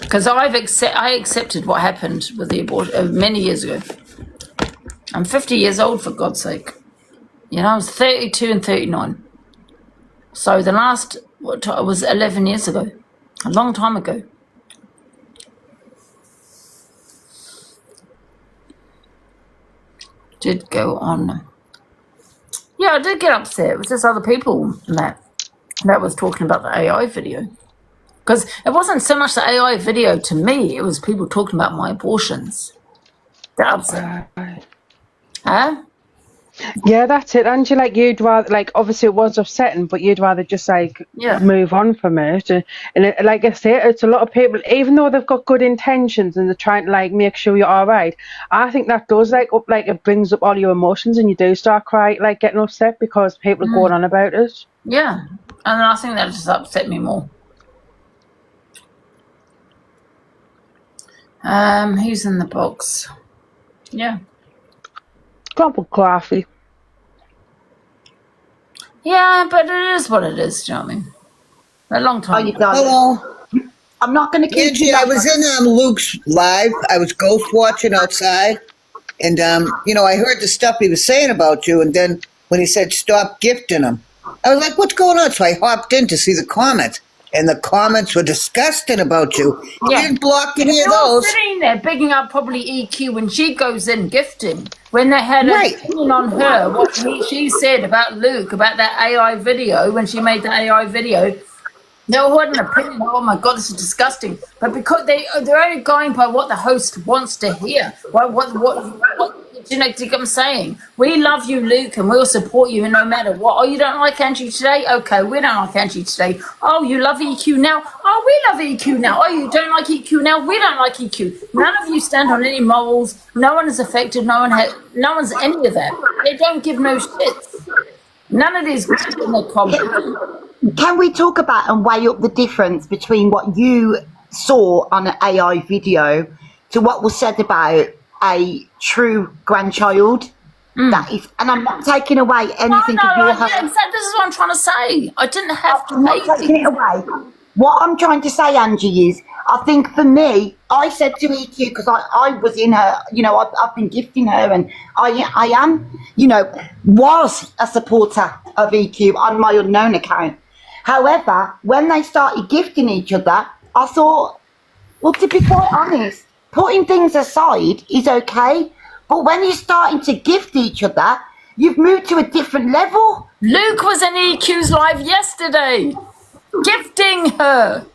Because I accepted what happened with the abortion many years ago. I'm 50 years old, for God's sake. You know, I was 32 and 39. So the last, was 11 years ago. A long time ago. Did go on. Yeah, I did get upset. It was just other people that was talking about the AI video. Because it wasn't so much the AI video to me, it was people talking about my abortions. That upset. Huh? Yeah, that's it. And you'd rather, like, obviously it was upsetting, but you'd rather just, like, move on from it. And it, like I say, it's a lot of people, even though they've got good intentions and they're trying to, like, make sure you're all right, I think that does, like, it brings up all your emotions and you do start crying, like, getting upset because people are going on about it. Yeah. And I think that just upset me more. Who's in the box? Yeah. Cup of coffee. Yeah, but it is what it is, do you know what I mean? A long time ago. Hello. I'm not going to keep Angie, I was in Luke's live. I was ghost watching outside. And, you know, I heard the stuff he was saying about you. And then when he said stop gifting them, I was like, what's going on? So I hopped in to see the comments. And the comments were disgusting about you. You didn't block any of those. Sitting there bigging up probably EQ when she goes in gifting. When they had an opinion on her, what she said about Luke, about that AI video, when she made the AI video, they all had an opinion. Oh my God, this is disgusting. But because they're only going by what the host wants to hear. What do you know what I'm saying? We love you, Luke, and we'll support you no matter what. Oh, you don't like Angie today? Okay, we don't like Angie today. Oh, you love EQ now? Oh, we love EQ now. Oh, you don't like EQ now? We don't like EQ. None of you stand on any morals. No one is affected. No one's any of that. They don't give no shits. None of these in the comments. Can we talk about and weigh up the difference between what you saw on an AI video to what was said about a true grandchild? That is, and I'm not taking away anything of your this is what I'm trying to say. I didn't have to take it away. What I'm trying to say, Angie, is I think for me, I said to EQ, because I was in her, you know, I've been gifting her, and I am, you know, was a supporter of EQ on my unknown account. However, when they started gifting each other, I thought, well, to be quite honest, putting things aside is okay, but when you're starting to gift each other, you've moved to a different level. Luke was in EQ's live yesterday, gifting her.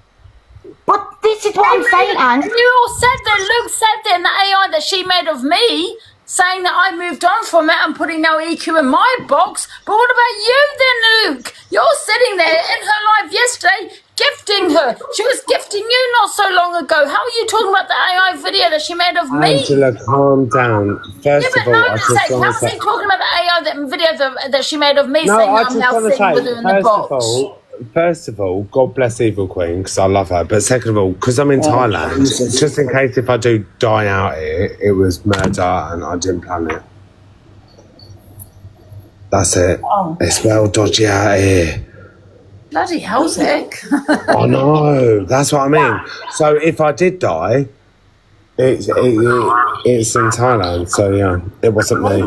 But this is what I'm saying, Anne. You all said that, Luke said that in the AI that she made of me, saying that I moved on from it and putting no EQ in my box. But what about you then, Luke? You're sitting there in her live yesterday, gifting her. She was gifting you not so long ago. How are you talking about the AI video that she made of me? Angela, calm down. First of all, I just want to how's he talking about the AI video that she made of me, no, saying I that I'm now sitting with her in the box? First of all, God bless Evil Queen, because I love her. But second of all, because I'm in Thailand, just in case if I do die out here, it was murder and I didn't plan it. That's it. It's well dodgy out here. Bloody hell's heck. I know. That's what I mean. So if I did die, it's in Thailand. So yeah, it wasn't me.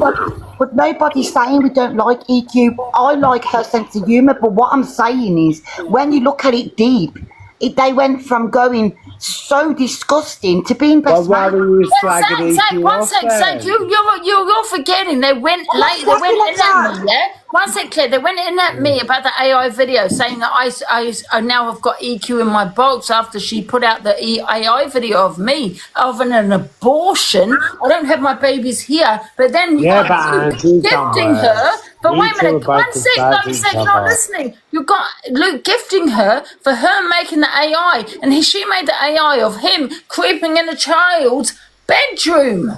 But nobody's saying we don't like EQ. I like her sense of humour, but what I'm saying is, when you look at it deep, they went from going so disgusting to being best why were you slagging EQ One sec, you're forgetting. They went late. They went in at me, yeah? One sec, Claire. They went in at me about the AI video, saying that I now have got EQ in my box after she put out the AI video of me of an abortion. I don't have my babies here, but then gifting her But You wait a two are minute, both one as sec, bad no, as you each said you're not other. listening. You got Luke gifting her for her making the AI, and she made the AI of him creeping in a child's bedroom.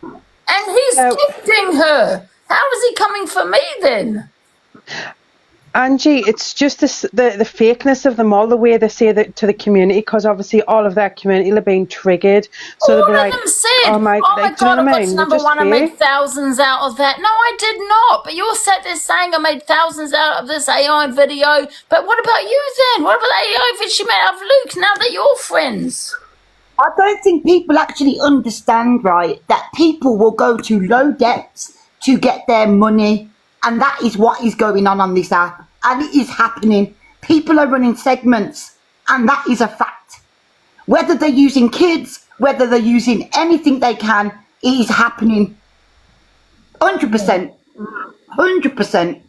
And he's No. gifting her. How is he coming for me then? Angie, it's just the fakeness of them all, the way they say that to the community, because obviously all of that community are being triggered. So All they'll be of like, them said, oh my, oh my like, do you God, know I what I got to mean? They're number just one, I made fake. thousands out of that. No, I did not. But you're sat there saying I made thousands out of this AI video. But what about you then? What about the AI video she made out of Luke now that you're friends? I don't think people actually understand, right, that people will go to low depths to get their money, and that is what is going on this app, and it is happening. People are running segments, and that is a fact. Whether they're using kids, whether they're using anything they can, it is happening. 100%. 100%.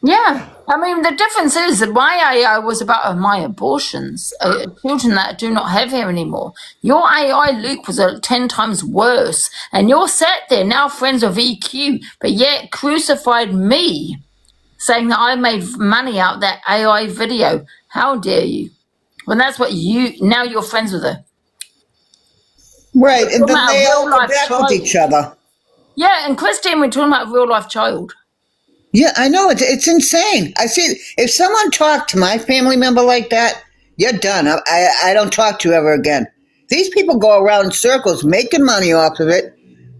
Yeah, I mean, the difference is that my AI was about my abortions, children that do not have hair anymore. Your AI, Luke, was 10 times worse. And you're sat there now friends of EQ, but yet crucified me, saying that I made money out of that AI video. How dare you? When that's what now you're friends with her. Right, and Talking then about a they all real go life back with child. each other. Yeah, and Christine, we're talking about a real life child. Yeah, I know. It's insane. I see. If someone talked to my family member like that, you're done. I don't talk to you ever again. These people go around in circles making money off of it,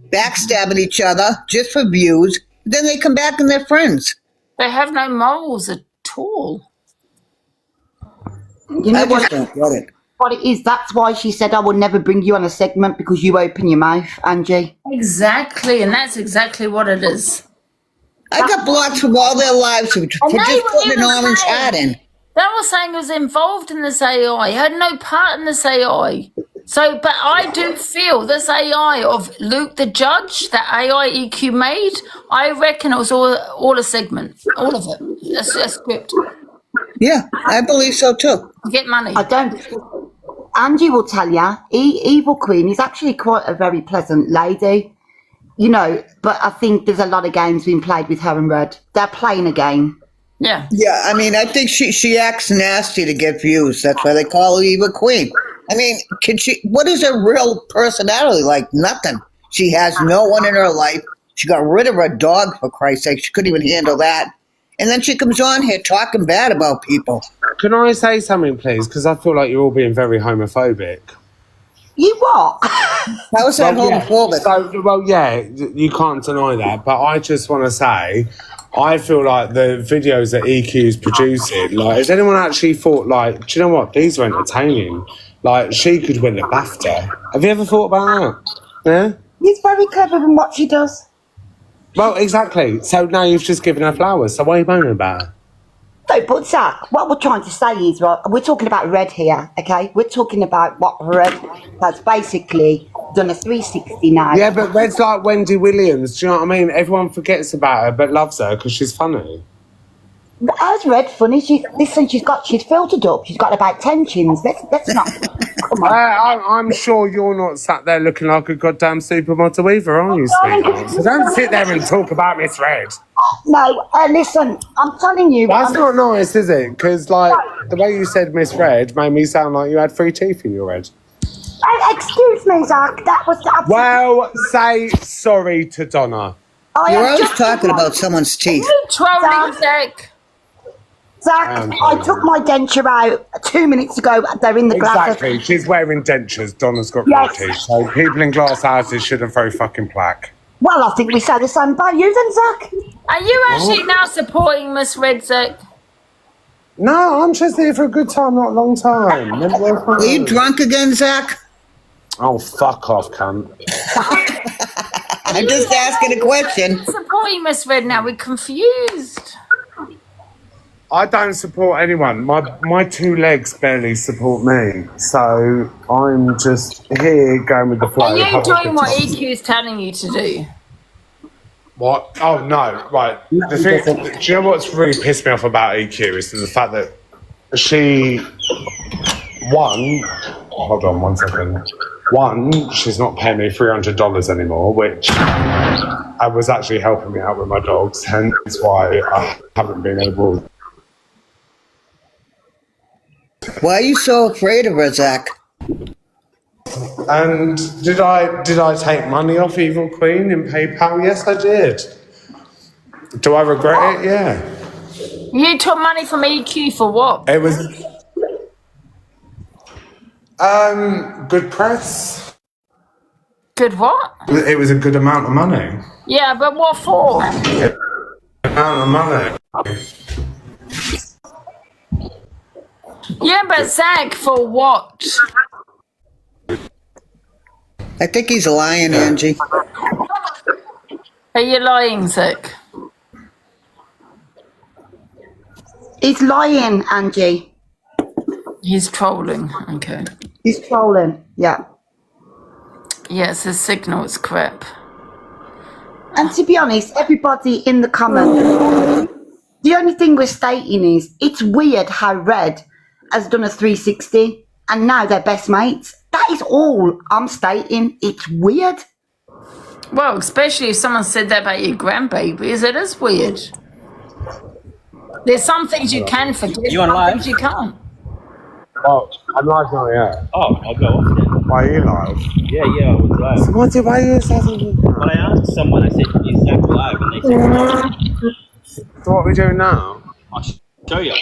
backstabbing each other just for views. Then they come back and they're friends. They have no morals at all. You know I what? just don't get it. What it is, that's why she said I will never bring you on a segment, because you open your mouth, Angie. Exactly, and that's exactly what it is. I got blocked from all their lives for And just they were putting an even orange saying- hat in. They were saying he was involved in this AI. He had no part in this AI. So, but I do feel this AI of Luke the Judge, that AI EQ made, I reckon it was all a segment. All of it. It's a script. Yeah, I believe so too. Get money. I don't. Angie will tell you, Evil Queen is actually quite a very pleasant lady, you know, but I think there's a lot of games being played with her and Red. They're playing a game. Yeah. Yeah, I mean, I think she acts nasty to get views. That's why they call her Evil Queen. I mean, what is her real personality like? Nothing. She has no one in her life. She got rid of her dog, for Christ's sake. She couldn't even handle that. And then she comes on here talking bad about people. Can I say something, please? Because I feel like you're all being very homophobic. You what? How is that homophobic? Yeah, you can't deny that. But I just want to say, I feel like the videos that EQ's producing, like, has anyone actually thought, like, do you know what? These are entertaining. Like, she could win the BAFTA. Have you ever thought about that? Yeah? He's very clever in what she does. Well, exactly. So now you've just given her flowers. So why are you moaning about her? No, but Zach, what we're trying to say is, right, we're talking about Red here, okay? We're talking about what Red has basically done a 360 now. Yeah, but Red's like Wendy Williams. Do you know what I mean? Everyone forgets about her but loves her because she's funny. How's Red funny? She's filtered up. She's got about 10 chins. Let's not. Come on. I'm sure you're not sat there looking like a goddamn supermodel either, are you, sweetheart? So don't sit there and talk about Miss Red. No, listen, I'm telling you. That's not nice, is it? Because, like, the way you said Miss Red made me sound like you had 3 teeth in your head. Excuse me, Zach. That was the absolute... Well, say sorry to Donna. You're always talking about someone's teeth. Trolling, Zach. Zach, I took my denture out 2 minutes ago. They're in the glass. Exactly. She's wearing dentures. Donna's got Yes. real teeth. So people in glass houses shouldn't throw fucking plaque. Well, I think we say the same about you then, Zach. Are you actually now supporting Miss Red, Zach? No, I'm just here for a good time, not a long time. Are you drunk again, Zach? Oh, fuck off, cunt. I'm just asking a question. Supporting Miss Red now. We're confused. I don't support anyone. My 2 legs barely support me. So I'm just here going with the flow. Are you Have a doing good what time. EQ's telling you to do? What? Oh, no. Right. The thing, do you know what's really pissed me off about EQ is the fact that she, hold on 1 second. She's not paying me $300 anymore, which was actually helping me out with my dogs, hence why I haven't been able. Why are you so afraid of her, Zach? And did I take money off Evil Queen in PayPal? Yes, I did. Do I regret it? Yeah. You took money from EQ for what? It was good press. Good what? It was a good amount of money. Yeah, but what for? Amount of money. Yeah, but Zach, for what? I think he's lying, Angie. Are you lying, Zach? He's lying, Angie. He's trolling. Okay. He's trolling. Yeah. Yes, his signal is crap. And to be honest, everybody in the comments, the only thing we're stating is it's weird how Red has done a 360 and now they're best mates. That is all I'm stating. It's weird. Well, especially if someone said that about your grandbabies, it is weird. There's some things you can forget, You on some live? things you can't. Oh, I'm live now, yeah. Oh, I'll go off then. Why are you live? Yeah, I was live. So why are you saying? When I asked someone, I said, is Zach live? And they said, no. So what are we doing now? I'll show you.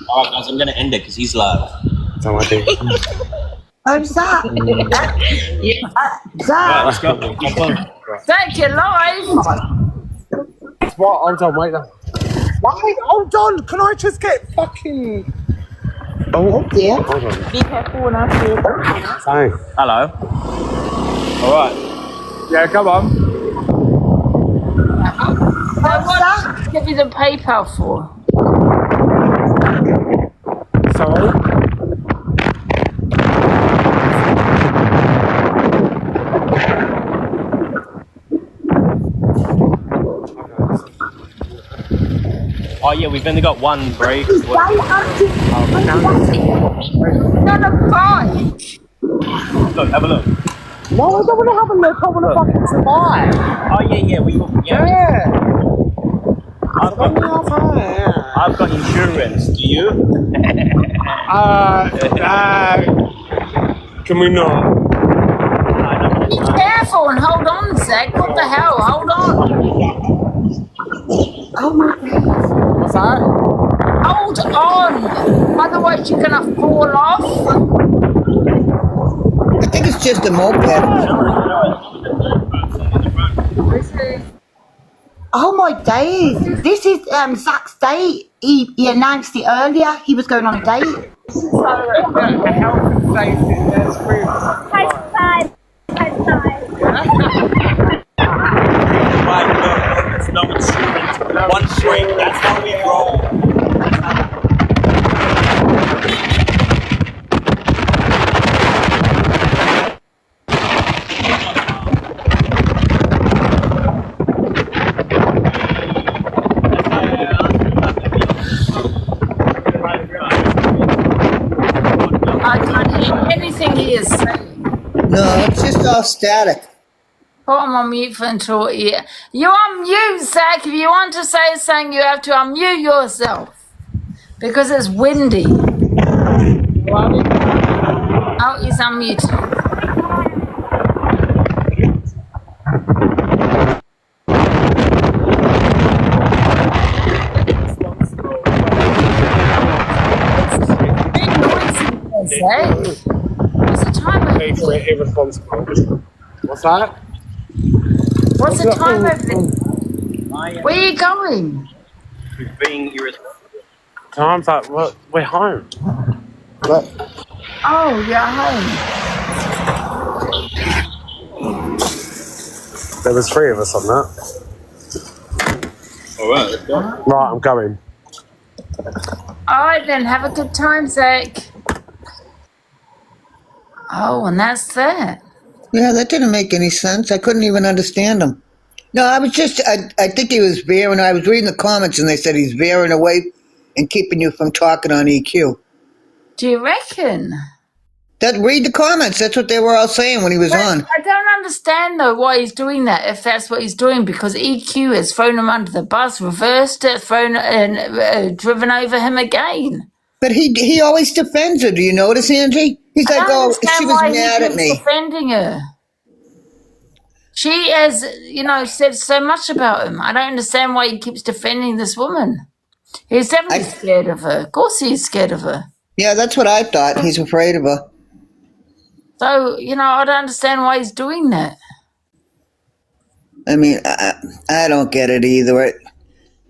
Alright, guys, I'm going to end it because he's live. So I think. Oh, Zach. Right, Zach. let's go. Have fun. Zach, you're live. What? Hold on, wait. Why? Hold on. Can I just get fucking? Oh dear. Hold on. Be careful when I see it. Thanks. Hello. Alright. Yeah, come on. What did give you the PayPal for? Sorry? Oh, yeah, we've only got one break. None of five. Look, have a look. No, I don't want to have a look. I want to fucking survive. Oh, yeah. I've got insurance. Do you? Can we not? Be careful and hold on, Zach. What the hell? Hold on. Oh my God. What's that? Hold on. Otherwise, you're going to fall off. I think it's just a moped. Oh my days. This is Zach's date. He announced it earlier. He was going on a date. The health and safety. There's free. High five. There's no insurance. One break. That's how we roll. I can't hear anything he is saying. No, it's just all static. Put him on mute for until ear. You unmute, Zach. If you want to say something, you have to unmute yourself. Because it's windy. Oh, he's unmuted. Zach, what's the time of it? We're irresponsible. What's that? What's the time of it? Where are you going? Being irresponsible. Time's like, we're home. Look. Oh, you're home. There was three of us on that. Alright, let's go. Right, I'm going. All right, then. Have a good time, Zach. Oh, and that's that. Yeah, that didn't make any sense. I couldn't even understand him. No, I was just, I think he was veering. I was reading the comments and they said he's veering away and keeping you from talking on EQ. Do you reckon? Read the comments. That's what they were all saying when he was on. I don't understand though why he's doing that. If that's what he's doing, because EQ has thrown him under the bus, reversed it, thrown and driven over him again. But he always defends her. Do you notice, Angie? He's like, oh, she was mad at me. Defending her. She has, said so much about him. I don't understand why he keeps defending this woman. He's definitely scared of her. Of course he's scared of her. Yeah, that's what I thought. He's afraid of her. So, I don't understand why he's doing that. I mean, I don't get it either.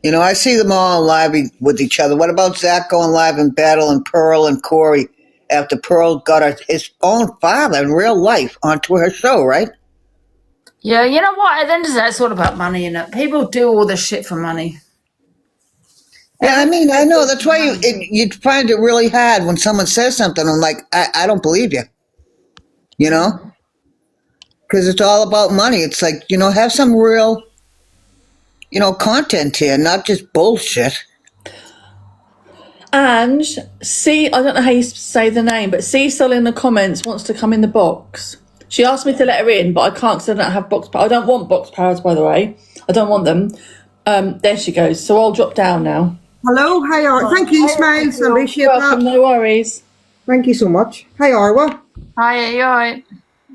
I see them all live with each other. What about Zach going live in battle and Pearl and Corey after Pearl got his own father in real life onto her show, right? Yeah, you know what? At the end of the day, it's all about money, innit? People do all this shit for money. Yeah, I mean, I know. That's why you find it really hard when someone says something. I'm like, I don't believe you. Because it's all about money. It's like, have some real, content here, not just bullshit. And I don't know how you say the name, but Cecil in the comments wants to come in the box. She asked me to let her in, but I can't because I don't have box powers. I don't want box powers, by the way. I don't want them. There she goes. So I'll drop down now. Hello, hi Arwa. Thank you, Smiles. I appreciate that. No worries. Thank you so much. Hi Arwa. Hi, are you alright?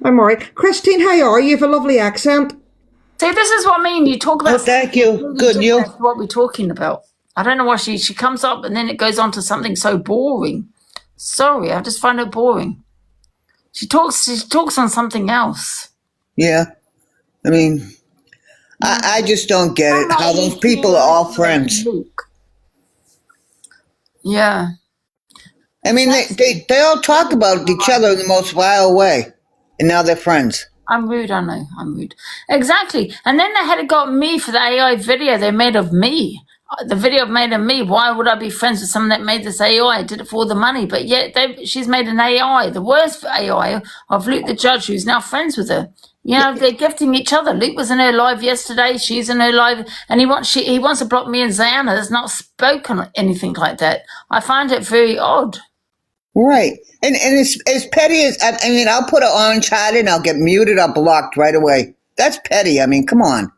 I'm alright. Christine, how are you? You have a lovely accent. See, this is what I mean. You talk about... Oh, thank you. Good, you. That's what we're talking about. I don't know why she comes up and then it goes on to something so boring. Sorry, I just find it boring. She talks on something else. Yeah. I mean, I just don't get it, how those people are all friends. Yeah. I mean, they all talk about each other in the most vile way, and now they're friends. I'm rude, I know. I'm rude. Exactly. And then they had to go at me for the AI video they made of me. The video made of me. Why would I be friends with someone that made this AI? I did it for all the money. But yet she's made an AI, the worst AI of Luke the Judge, who's now friends with her. They're gifting each other. Luke was in her live yesterday. She's in her live. And he wants to block me and Zayana. There's not spoken anything like that. I find it very odd. Right. And it's as petty as, I mean, I'll put an orange heart in, I'll get muted or blocked right away. That's petty. I mean, come on.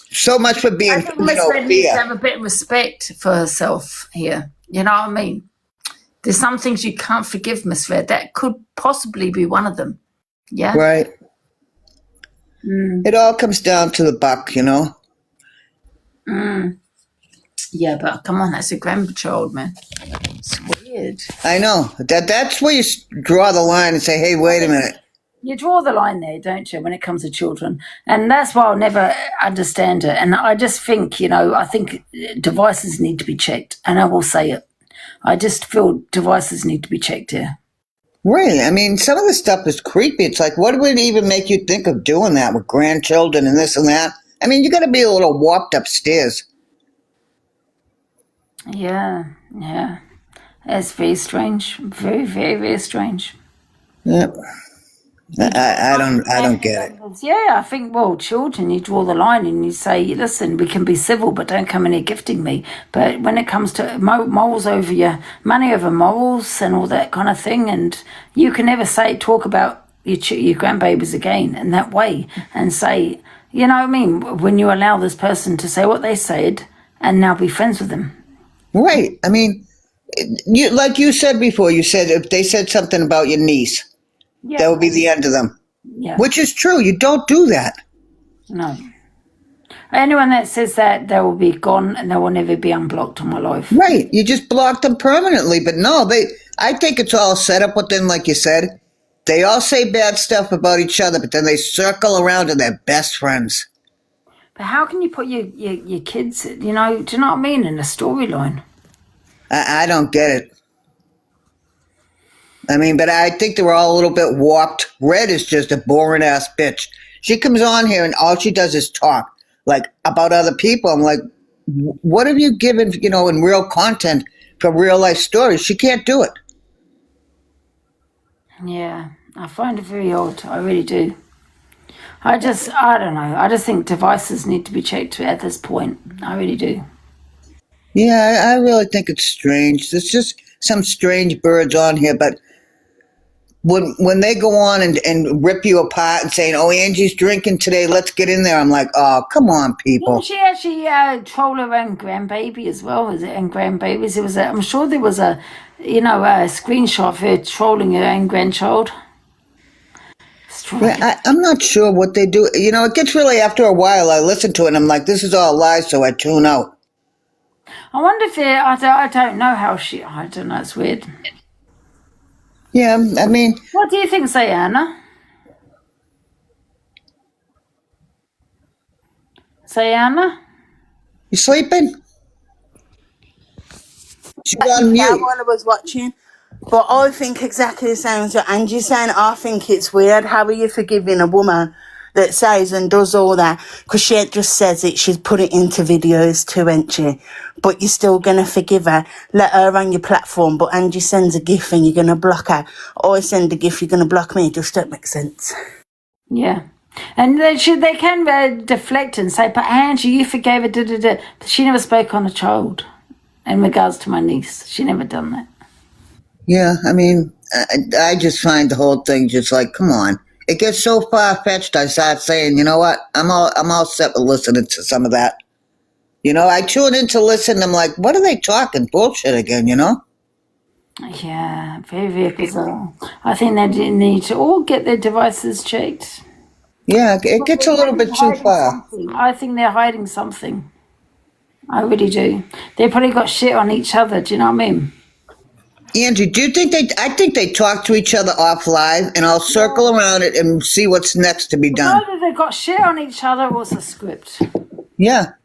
So much for being, I think Miss Red needs to have a bit of respect for herself here. You know what I mean? There's some things you can't forgive, Miss Red. That could possibly be one of them. Yeah? Right. It all comes down to the buck, Yeah, but come on, that's a grandchild, man. It's weird. I know. That's where you draw the line and say, hey, wait a minute. You draw the line there, don't you, when it comes to children? And that's why I'll never understand it. And I just think, I think devices need to be checked. And I will say it. I just feel devices need to be checked here. Right. I mean, some of the stuff is creepy. It's like, what would even make you think of doing that with grandchildren and this and that? I mean, you got to be a little warped upstairs. Yeah. It's very strange. Very, very, very strange. Yep. I don't get it. Yeah, I think, children, you draw the line and you say, listen, we can be civil, but don't come in here gifting me. But when it comes to morals over your money over morals and all that kind of thing, and you can never talk about your grandbabies again in that way and say, you know what I mean, when you allow this person to say what they said and now be friends with them. Right. I mean, like you said before, you said if they said something about your niece, that would be the end of them. Yeah. Which is true. You don't do that. No. Anyone that says that, they will be gone and they will never be unblocked in my life. Right. You just block them permanently. But no, I think it's all set up with them, like you said. They all say bad stuff about each other, but then they circle around and they're best friends. But how can you put your kids, do you know what I mean, in a storyline? I don't get it. I mean, but I think they're all a little bit warped. Red is just a boring-ass bitch. She comes on here and all she does is talk, like, about other people. I'm like, what have you given, in real content for real-life stories? She can't do it. Yeah, I find it very odd. I really do. I don't know. I just think devices need to be checked at this point. I really do. Yeah, I really think it's strange. There's just some strange birds on here, but when they go on and rip you apart and saying, "Oh, Angie's drinking today, let's get in there," I'm like, "Oh, come on, people." Didn't she actually troll her own grandbaby as well? Was it? And grandbabies? It was. I'm sure there was a screenshot of her trolling her own grandchild. Yeah, I'm not sure what they do. It gets really, after a while, I listen to it and I'm like, this is all lies, so I tune out. I wonder if they're. I don't know how she. I don't know. It's weird. Yeah, I mean. What do you think, Sayana? Sayana? You sleeping? She's on mute. While I was watching. But I think exactly the same as what Angie's saying. I think it's weird. How are you forgiving a woman that says and does all that? Because she just says it. She's put it into videos too, ain't she? But you're still going to forgive her. Let her on your platform. But Angie sends a GIF and you're going to block her. Or I send a GIF, you're going to block me. It just don't make sense. Yeah. And they can deflect and say, but Angie, you forgave her, But she never spoke on a child in regards to my niece. She never done that. Yeah, I mean, I just find the whole thing just like, come on. It gets so far-fetched, I start saying, you know what? I'm all set with listening to some of that. I tune in to listen, and I'm like, what are they talking? Bullshit again, Yeah, very, very bizarre. I think they need to all get their devices checked. Yeah, it gets a little bit too far. I think they're hiding something. I really do. They probably got shit on each other, do you know what I mean? Angie, do you think I think they talk to each other off live, and I'll circle around it and see what's next to be done. Either they got shit on each other or it's a script. Yeah.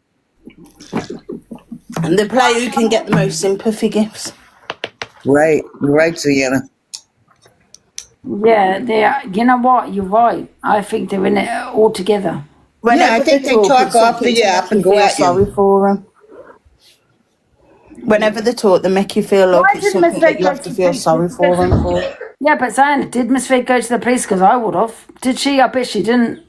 And they play who can get the most sympathy gifts. Right. You're right, Sienna. Yeah, they are. You know what? You're right. I think they're in it all together. Whenever I think they talk off the app and go at you. Sorry for them. Whenever they talk, they make you feel like it's something that you have to feel sorry for them for. Yeah, but Zion, did Miss Vic go to the police? Because I would have. Did she? I bet she didn't.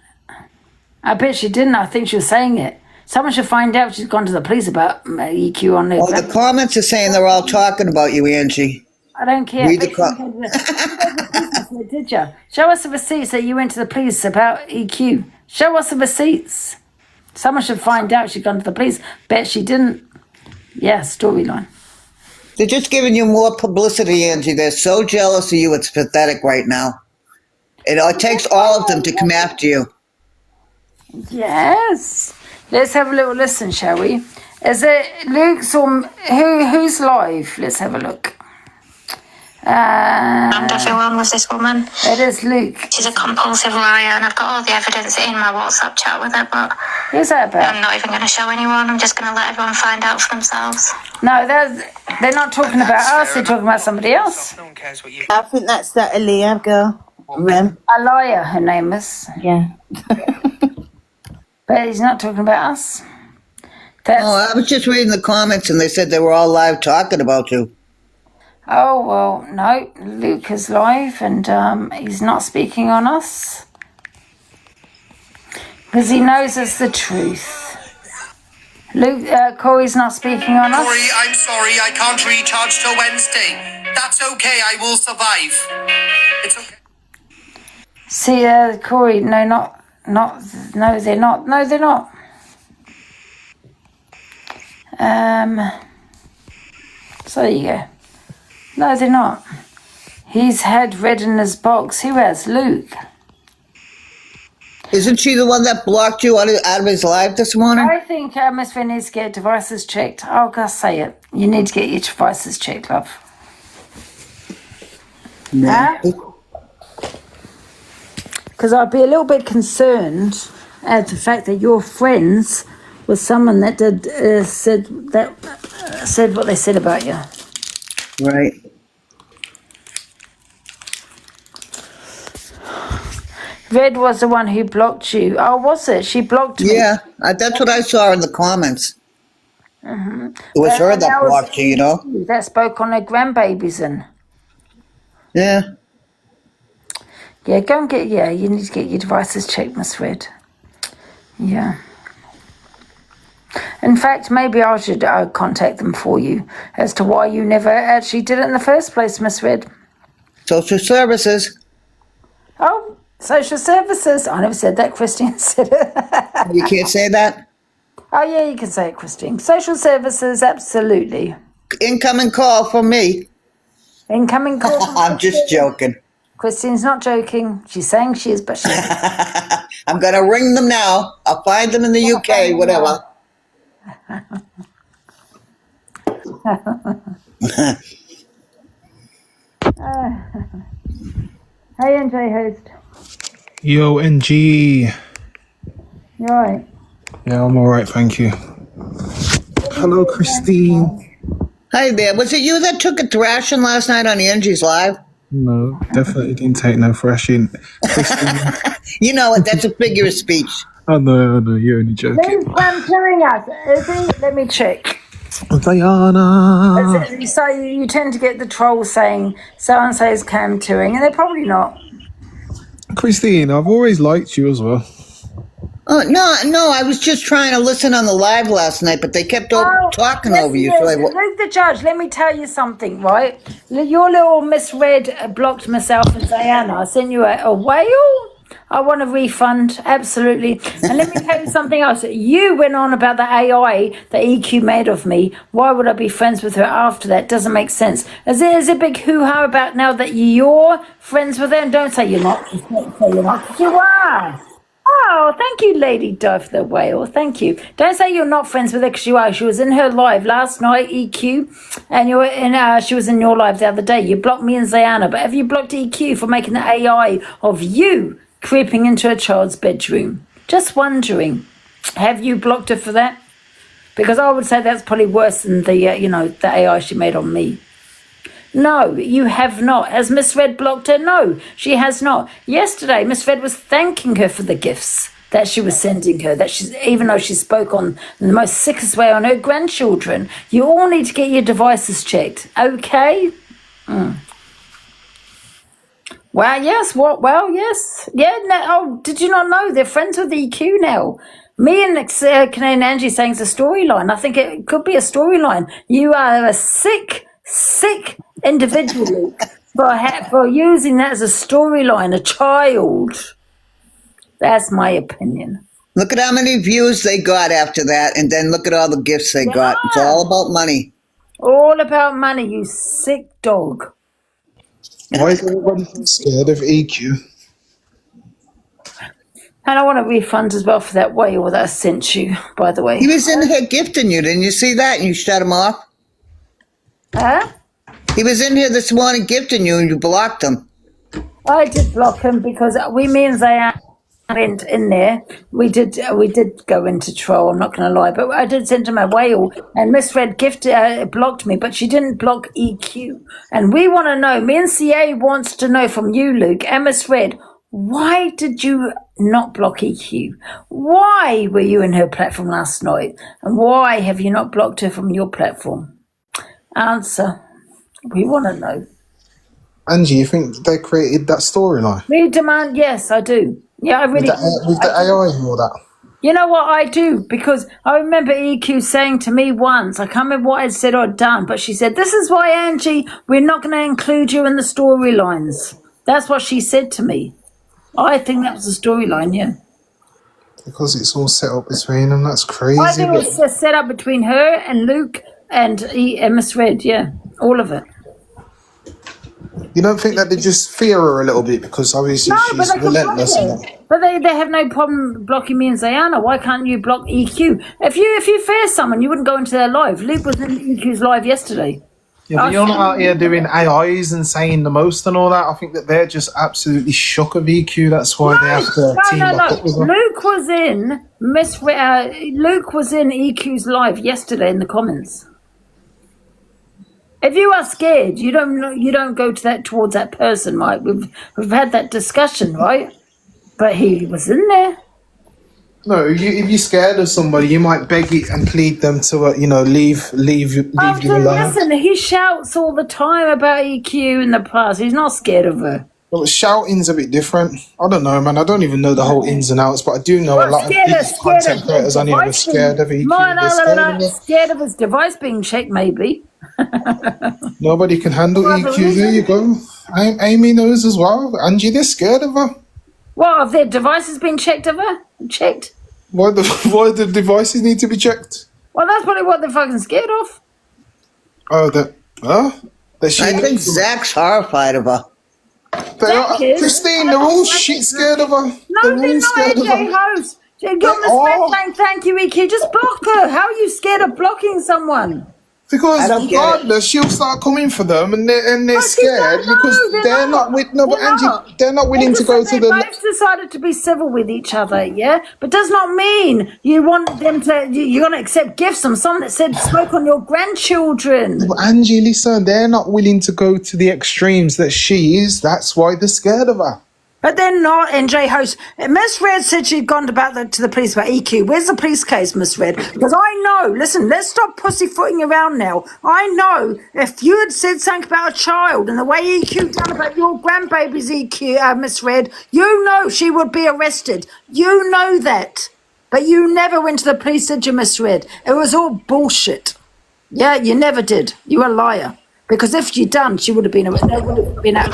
I think she was saying it. Someone should find out she's gone to the police about EQ on there. Well, the comments are saying they're all talking about you, Angie. I don't care. Read the Did you? Show us the receipts that you went to the police about EQ. Show us the receipts. Someone should find out she's gone to the police. Bet she didn't. Yeah, storyline. They're just giving you more publicity, Angie. They're so jealous of you. It's pathetic right now. It takes all of them to come after you. Yes. Let's have a little listen, shall we? Is it Luke's or who's live? Let's have a look. And everyone was this woman. It is Luke. She's a compulsive liar, and I've got all the evidence in my WhatsApp chat with her, but who's that about? I'm not even going to show anyone. I'm just going to let everyone find out for themselves. No, they're not talking about us. They're talking about somebody else. I think that's that Aaliyah girl. Rem. A liar, her name is. Yeah. But he's not talking about us. I was just reading the comments, and they said they were all live talking about you. Oh, well, no, Luke is live and he's not speaking on us because he knows it's the truth. Luke, Corey's not speaking on us. Corey, I'm sorry, I can't recharge till Wednesday. That's okay, I will survive. It's okay. See, Corey, no, they're not. No, they're not. So there you go. No, they're not. He's had red in his box. Who has? Luke. Isn't she the one that blocked you out of his live this morning? I think Miss Finn needs to get devices checked. I'll just say it. You need to get your devices checked, love. No. Because I'd be a little bit concerned at the fact that you're friends with someone that said what they said about you. Right. Red was the one who blocked you. Oh, was it? She blocked me. Yeah, that's what I saw in the comments. Mm-hmm. It was her that blocked you, That spoke on her grandbabies in. Yeah. Yeah, go and get, you need to get your devices checked, Miss Red. Yeah. In fact, maybe I should contact them for you as to why you never actually did it in the first place, Miss Red. Social services. Oh, social services. I never said that. Christine said it. You can't say that? Oh, yeah, you can say it, Christine. Social services, absolutely. Incoming call from me. Incoming call from I'm just joking. Christine's not joking. She's saying she is, but she's I'm going to ring them now. I'll find them in the UK, whatever. Hey, NJ host. Yo, NG. You alright? Yeah, I'm alright, thank you. Hello, Christine. Hi there. Was it you that took a thrashing last night on Angie's Live? No, definitely didn't take no thrashing. Christine. You know it. That's a figure of speech. I know, you're only joking. Who's hearing us? Is he? Let me check. Diana. So you tend to get the trolls saying so-and-so is cam touring, and they're probably not. Christine, I've always liked you as well. Oh, no, I was just trying to listen on the live last night, but they kept talking over you. So Luke the judge, let me tell you something, right? Your little misread blocked myself and Diana. I sent you a whale. I want a refund, absolutely. And let me tell you something else. You went on about the AI that EQ made of me. Why would I be friends with her after that? Doesn't make sense. Is there a big hoo-ha about now that you're friends with her? And don't say you're not. Just don't say you're not, 'cause you are. Oh, thank you, Lady Dive the Whale. Thank you. Don't say you're not friends with her, because you are. She was in her live last night, EQ, and she was in your live the other day. You blocked me and Zayana, but have you blocked EQ for making the AI of you creeping into a child's bedroom? Just wondering, have you blocked her for that? Because I would say that's probably worse than the the AI she made on me. No, you have not. Has Miss Red blocked her? No, she has not. Yesterday, Miss Red was thanking her for the gifts that she was sending her, even though she spoke on the most sickest way on her grandchildren. You all need to get your devices checked, okay? Well, yes. What? Well, yes. Yeah. No, oh, did you not know they're friends with EQ now? Me and Canadian Angie saying it's a storyline. I think it could be a storyline. You are a sick individual for using that as a storyline. A child. That's my opinion. Look at how many views they got after that, and then look at all the gifts they got. It's all about money. All about money, you sick dog. Why is everybody so scared of EQ? And I want a refund as well for that whale that I sent you, by the way. He was in here gifting you. Didn't you see that? And you shut him off? Huh? He was in here this morning gifting you, and you blocked him. I did block him because me and Zayan went in there. We did go into troll, I'm not going to lie, but I did send him a whale, and Miss Red blocked me, but she didn't block EQ. And we want to know, me and CA wants to know from you, Luke, and Miss Red, why did you not block EQ? Why were you in her platform last night? And why have you not blocked her from your platform? Answer. We want to know. Angie, you think they created that storyline? We demand, yes, I do. Yeah, I really do. With the AI and all that? You know what I do? Because I remember EQ saying to me once, I can't remember what I'd said or done, but she said, this is why, Angie, we're not going to include you in the storylines. That's what she said to me. I think that was the storyline, yeah. Because it's all set up between them, that's crazy. I think it was just set up between her and Luke and Miss Red, yeah. All of it. You don't think that they just fear her a little bit because obviously she's relentless? But they have no problem blocking me and Zayana. Why can't you block EQ? If you fear someone, you wouldn't go into their live. Luke was in EQ's live yesterday. Yeah, but you're not out here doing AIs and saying the most and all that. I think that they're just absolutely shook of EQ. That's why they have to team up with them. Luke was in Luke was in EQ's live yesterday in the comments. If you are scared, you don't go towards that person, right? We've had that discussion, right? But he was in there. No, if you're scared of somebody, you might beg it and plead them to, leave you alone. Listen, he shouts all the time about EQ in the past. He's not scared of her. But shouting's a bit different. I don't know, man. I don't even know the whole ins and outs, but I do know a lot of big content creators on here are scared of EQ. They're scared of it. Scared of his device being checked, maybe. Nobody can handle EQ. There you go. Amy knows as well. Angie, they're scared of her. Well, if their device has been checked of her? Checked? Why the devices need to be checked? Well, that's probably what they're fucking scared of. Oh, that. Huh? I think Zach's horrified of her. Christine, they're all shit scared of her. No, they're not, AJ Host. You're saying thank you, EQ. Just block her. How are you scared of blocking someone? Because regardless, she'll start coming for them, and they're scared because they're not with. No, but Angie, they're not willing to go to the. They both decided to be civil with each other, yeah. But does not mean you want them to. You're going to accept gifts from someone that said spoke on your grandchildren. But Angie, listen, they're not willing to go to the extremes that she is. That's why they're scared of her. But they're not, NJ Host. Miss Red said she'd gone to the police about EQ. Where's the police case, Miss Red? Because I know, listen, let's stop pussyfooting around now. I know if you had said something about a child and the way EQ done about your grandbaby's EQ, Miss Red, you know she would be arrested. You know that. But you never went to the police, did you, Miss Red? It was all bullshit. Yeah, you never did. You're a liar. Because if you'd done, she would have been out knocking at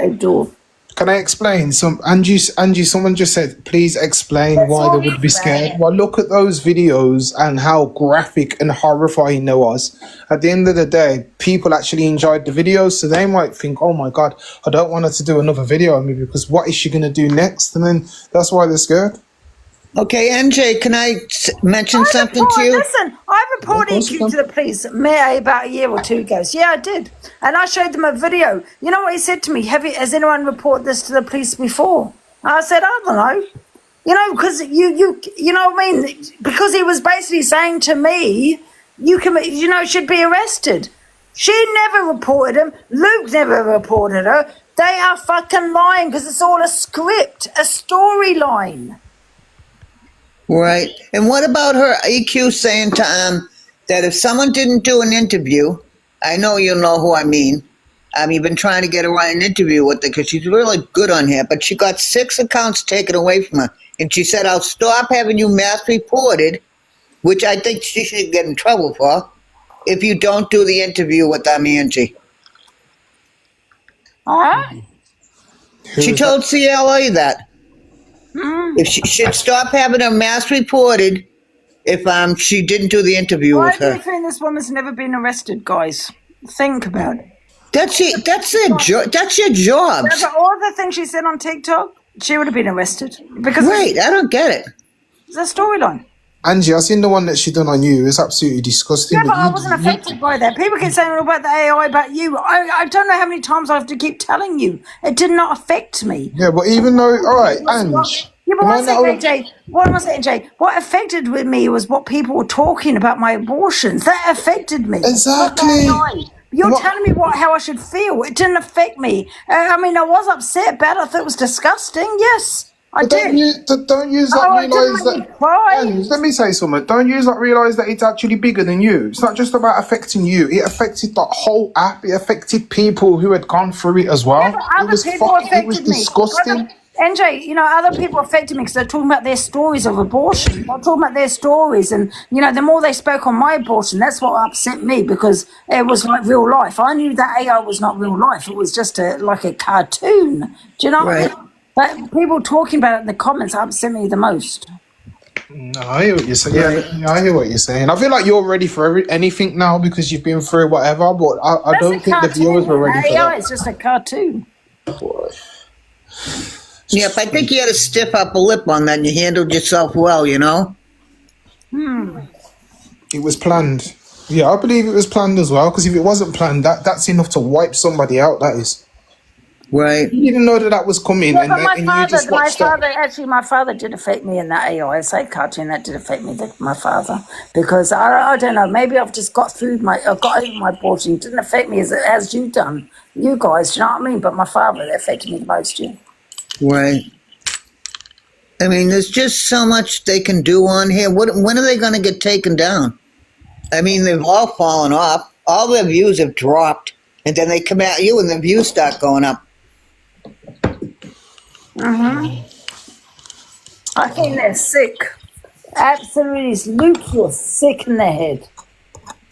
her door. Can I explain? Angie, someone just said, please explain why they would be scared. Well, look at those videos and how graphic and horrifying they was. At the end of the day, people actually enjoyed the videos, so they might think, oh my God, I don't want her to do another video on me because what is she going to do next? And then that's why they're scared. Okay, NJ, can I mention something to you? Listen, I reported EQ to the police about a year or two ago. So, yeah, I did. And I showed them a video. You know what he said to me? Has anyone reported this to the police before? I said, I don't know. You know, because you know what I mean? Because he was basically saying to me, should be arrested. She never reported him. Luke never reported her. They are fucking lying because it's all a script, a storyline. Right. And what about her EQ saying to that if someone didn't do an interview, I know you know who I mean. You've been trying to get her on an interview with her because she's really good on here, but she got 6 accounts taken away from her. And she said, I'll stop having you mass reported, which I think she should get in trouble for, if you don't do the interview with Angie. She told CLA that. If she should stop having her mass reported if she didn't do the interview with her. Why do you think this woman's never been arrested, guys? Think about it. That's your job. But all the things she said on TikTok, she would have been arrested. Because I don't get it. It's a storyline. Angie, I seen the one that she done on you. It's absolutely disgusting. Yeah, but I wasn't affected by that. People keep saying about the AI about you. I don't know how many times I have to keep telling you. It did not affect me. Yeah, but even though, all right, Angie. Yeah, but one second, AJ. What was it, AJ? What affected with me was what people were talking about my abortions. That affected me. Exactly. You're telling me how I should feel. It didn't affect me. I mean, I was upset about it. I thought it was disgusting. Yes. I did. Don't use that. Realise that. Let me say something. Don't use that. Realise that it's actually bigger than you. It's not just about affecting you. It affected the whole app. It affected people who had gone through it as well. Yeah, it was disgusting. NJ, other people affected me because they're talking about their stories of abortion. They're talking about their stories, and the more they spoke on my abortion, that's what upset me because it was like real life. I knew that AI was not real life; it was just like a cartoon. Do you know what I mean? But people talking about it in the comments upset me the most. No, I hear what you're saying. Yeah, I hear what you're saying. I feel like you're ready for anything now because you've been through whatever. But I don't think the viewers were ready for that. It's just a cartoon. Yep, I think you had to stiff up a lip on that and you handled yourself well, It was planned. Yeah, I believe it was planned as well, because if it wasn't planned, that's enough to wipe somebody out, that is. Right. You didn't know that was coming, Yeah, and but you just watched my father did affect me in that AI. I say cartoon, that did affect me, my father, because I don't know, maybe I've just got over my abortion. It didn't affect me as you done, you guys, do you know what I mean? But my father, that affected me the most, yeah. Right. I mean, there's just so much they can do on here. When are they going to get taken down? I mean, they've all fallen off. All their views have dropped. And then they come at you and the views start going up. I think they're sick. Absolutely, Luke, you're sick in the head.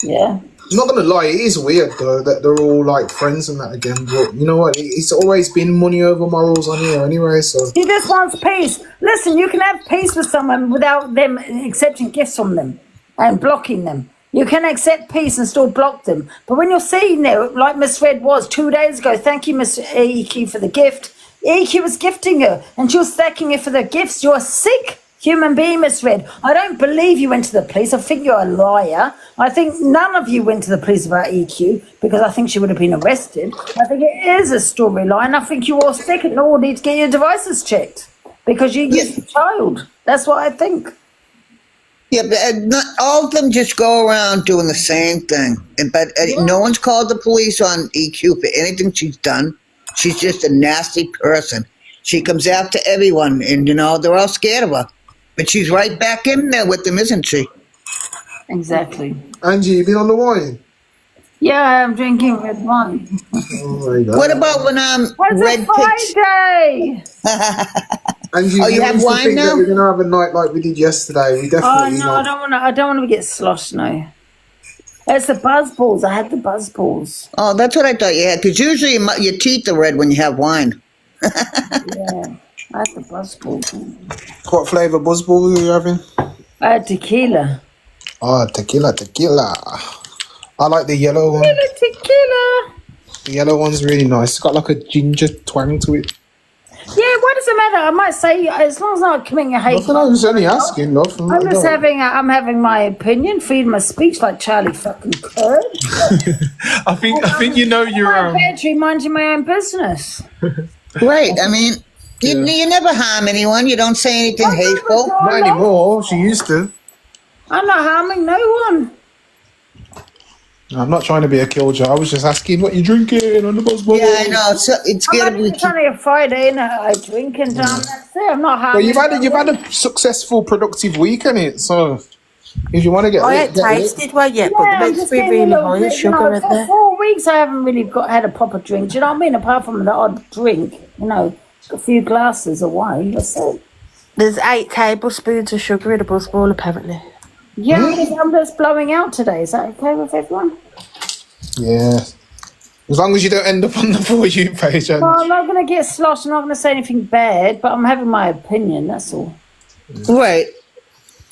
Yeah. I'm not gonna lie, it is weird though that they're all like friends and that again. But you know what? It's always been money over morals on here anyway. So He just wants peace. Listen, you can have peace with someone without them accepting gifts from them and blocking them. You can accept peace and still block them. But when you're seeing there, like Miss Red was 2 days ago, thank you, Miss EQ, for the gift. EQ was gifting her, and she was thanking her for the gifts. You're a sick human being, Miss Red. I don't believe you went to the police. I think you're a liar. I think none of you went to the police about EQ because I think she would have been arrested. I think it is a storyline. I think you all sick and all need to get your devices checked because you used a child. That's what I think. Yeah, but not all of them just go around doing the same thing. But no one's called the police on EQ for anything she's done. She's just a nasty person. She comes after everyone, and they're all scared of her. But she's right back in there with them, isn't she? Exactly. Angie, you been on the wine? Yeah, I'm drinking red wine. Oh my God. What about when Red picks? Friday. Angie, you have wine think now? that we're gonna have a night like we did yesterday. We definitely I don't want to get sloshed now. It's the buzz balls. I had the buzz balls. Oh, that's what I thought you had. Because usually your teeth are red when you have wine. Yeah, I had the buzz balls. What flavour buzzball are you having? I had tequila. Oh, tequila. I like the yellow one. Tequila. The yellow one's really nice. It's got like a ginger twang to it. Yeah, what does it matter? I might say, as long as I'm not committing a hate. Nothing, I was only asking, love. I'm just having my opinion, freedom of speech, like Charlie fucking Kirk. I think you know your I'm minding my own business. Right. I mean, you never harm anyone. You don't say anything hateful. Not anymore. She used to. I'm not harming no one. I'm not trying to be a killjoy. I was just asking what you're drinking on the buzzball. Yeah, I know. It's gonna be. It's only a Friday, and I drink and that's it. I'm not harming. Well, you've had a successful, productive week, innit? So if you want to get, I ain't tasted one yet, but it makes me really high as sugar in there. For 4 weeks, I haven't really had a proper drink. Do you know what I mean? Apart from the odd drink, a few glasses of wine. That's it. There's 8 tablespoons of sugar in a buzzball, apparently. Yeah, I'm just blowing out today. Is that okay with everyone? Yeah. As long as you don't end up on the For You page. Well, I'm not going to get sloshed. I'm not going to say anything bad, but I'm having my opinion. That's all. Right.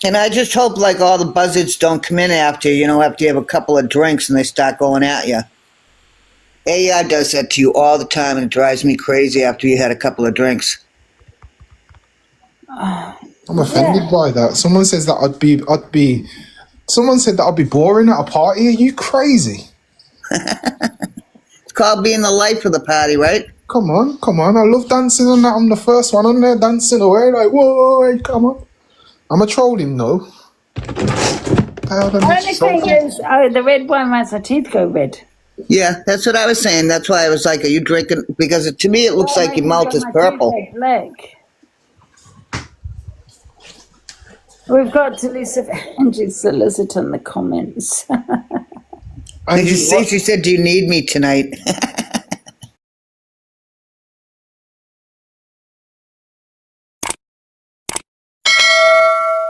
And I just hope, like, all the buzzards don't come in after you, after you have a couple of drinks and they start going at you. AI does that to you all the time, and it drives me crazy after you had a couple of drinks. I'm offended by that. Someone says that Someone said that I'd be boring at a party. Are you crazy? It's called being the life of the party, right? Come on. I love dancing on that. I'm the first one on there dancing away like, whoa, hey, come on. I'm a trolling though. The only thing is, the red wine makes my teeth go red. Yeah, that's what I was saying. That's why I was like, are you drinking? Because to me, it looks like your mouth is purple. Black. We've got Delusive Angie solicit in the comments. Did you see? She said, do you need me tonight?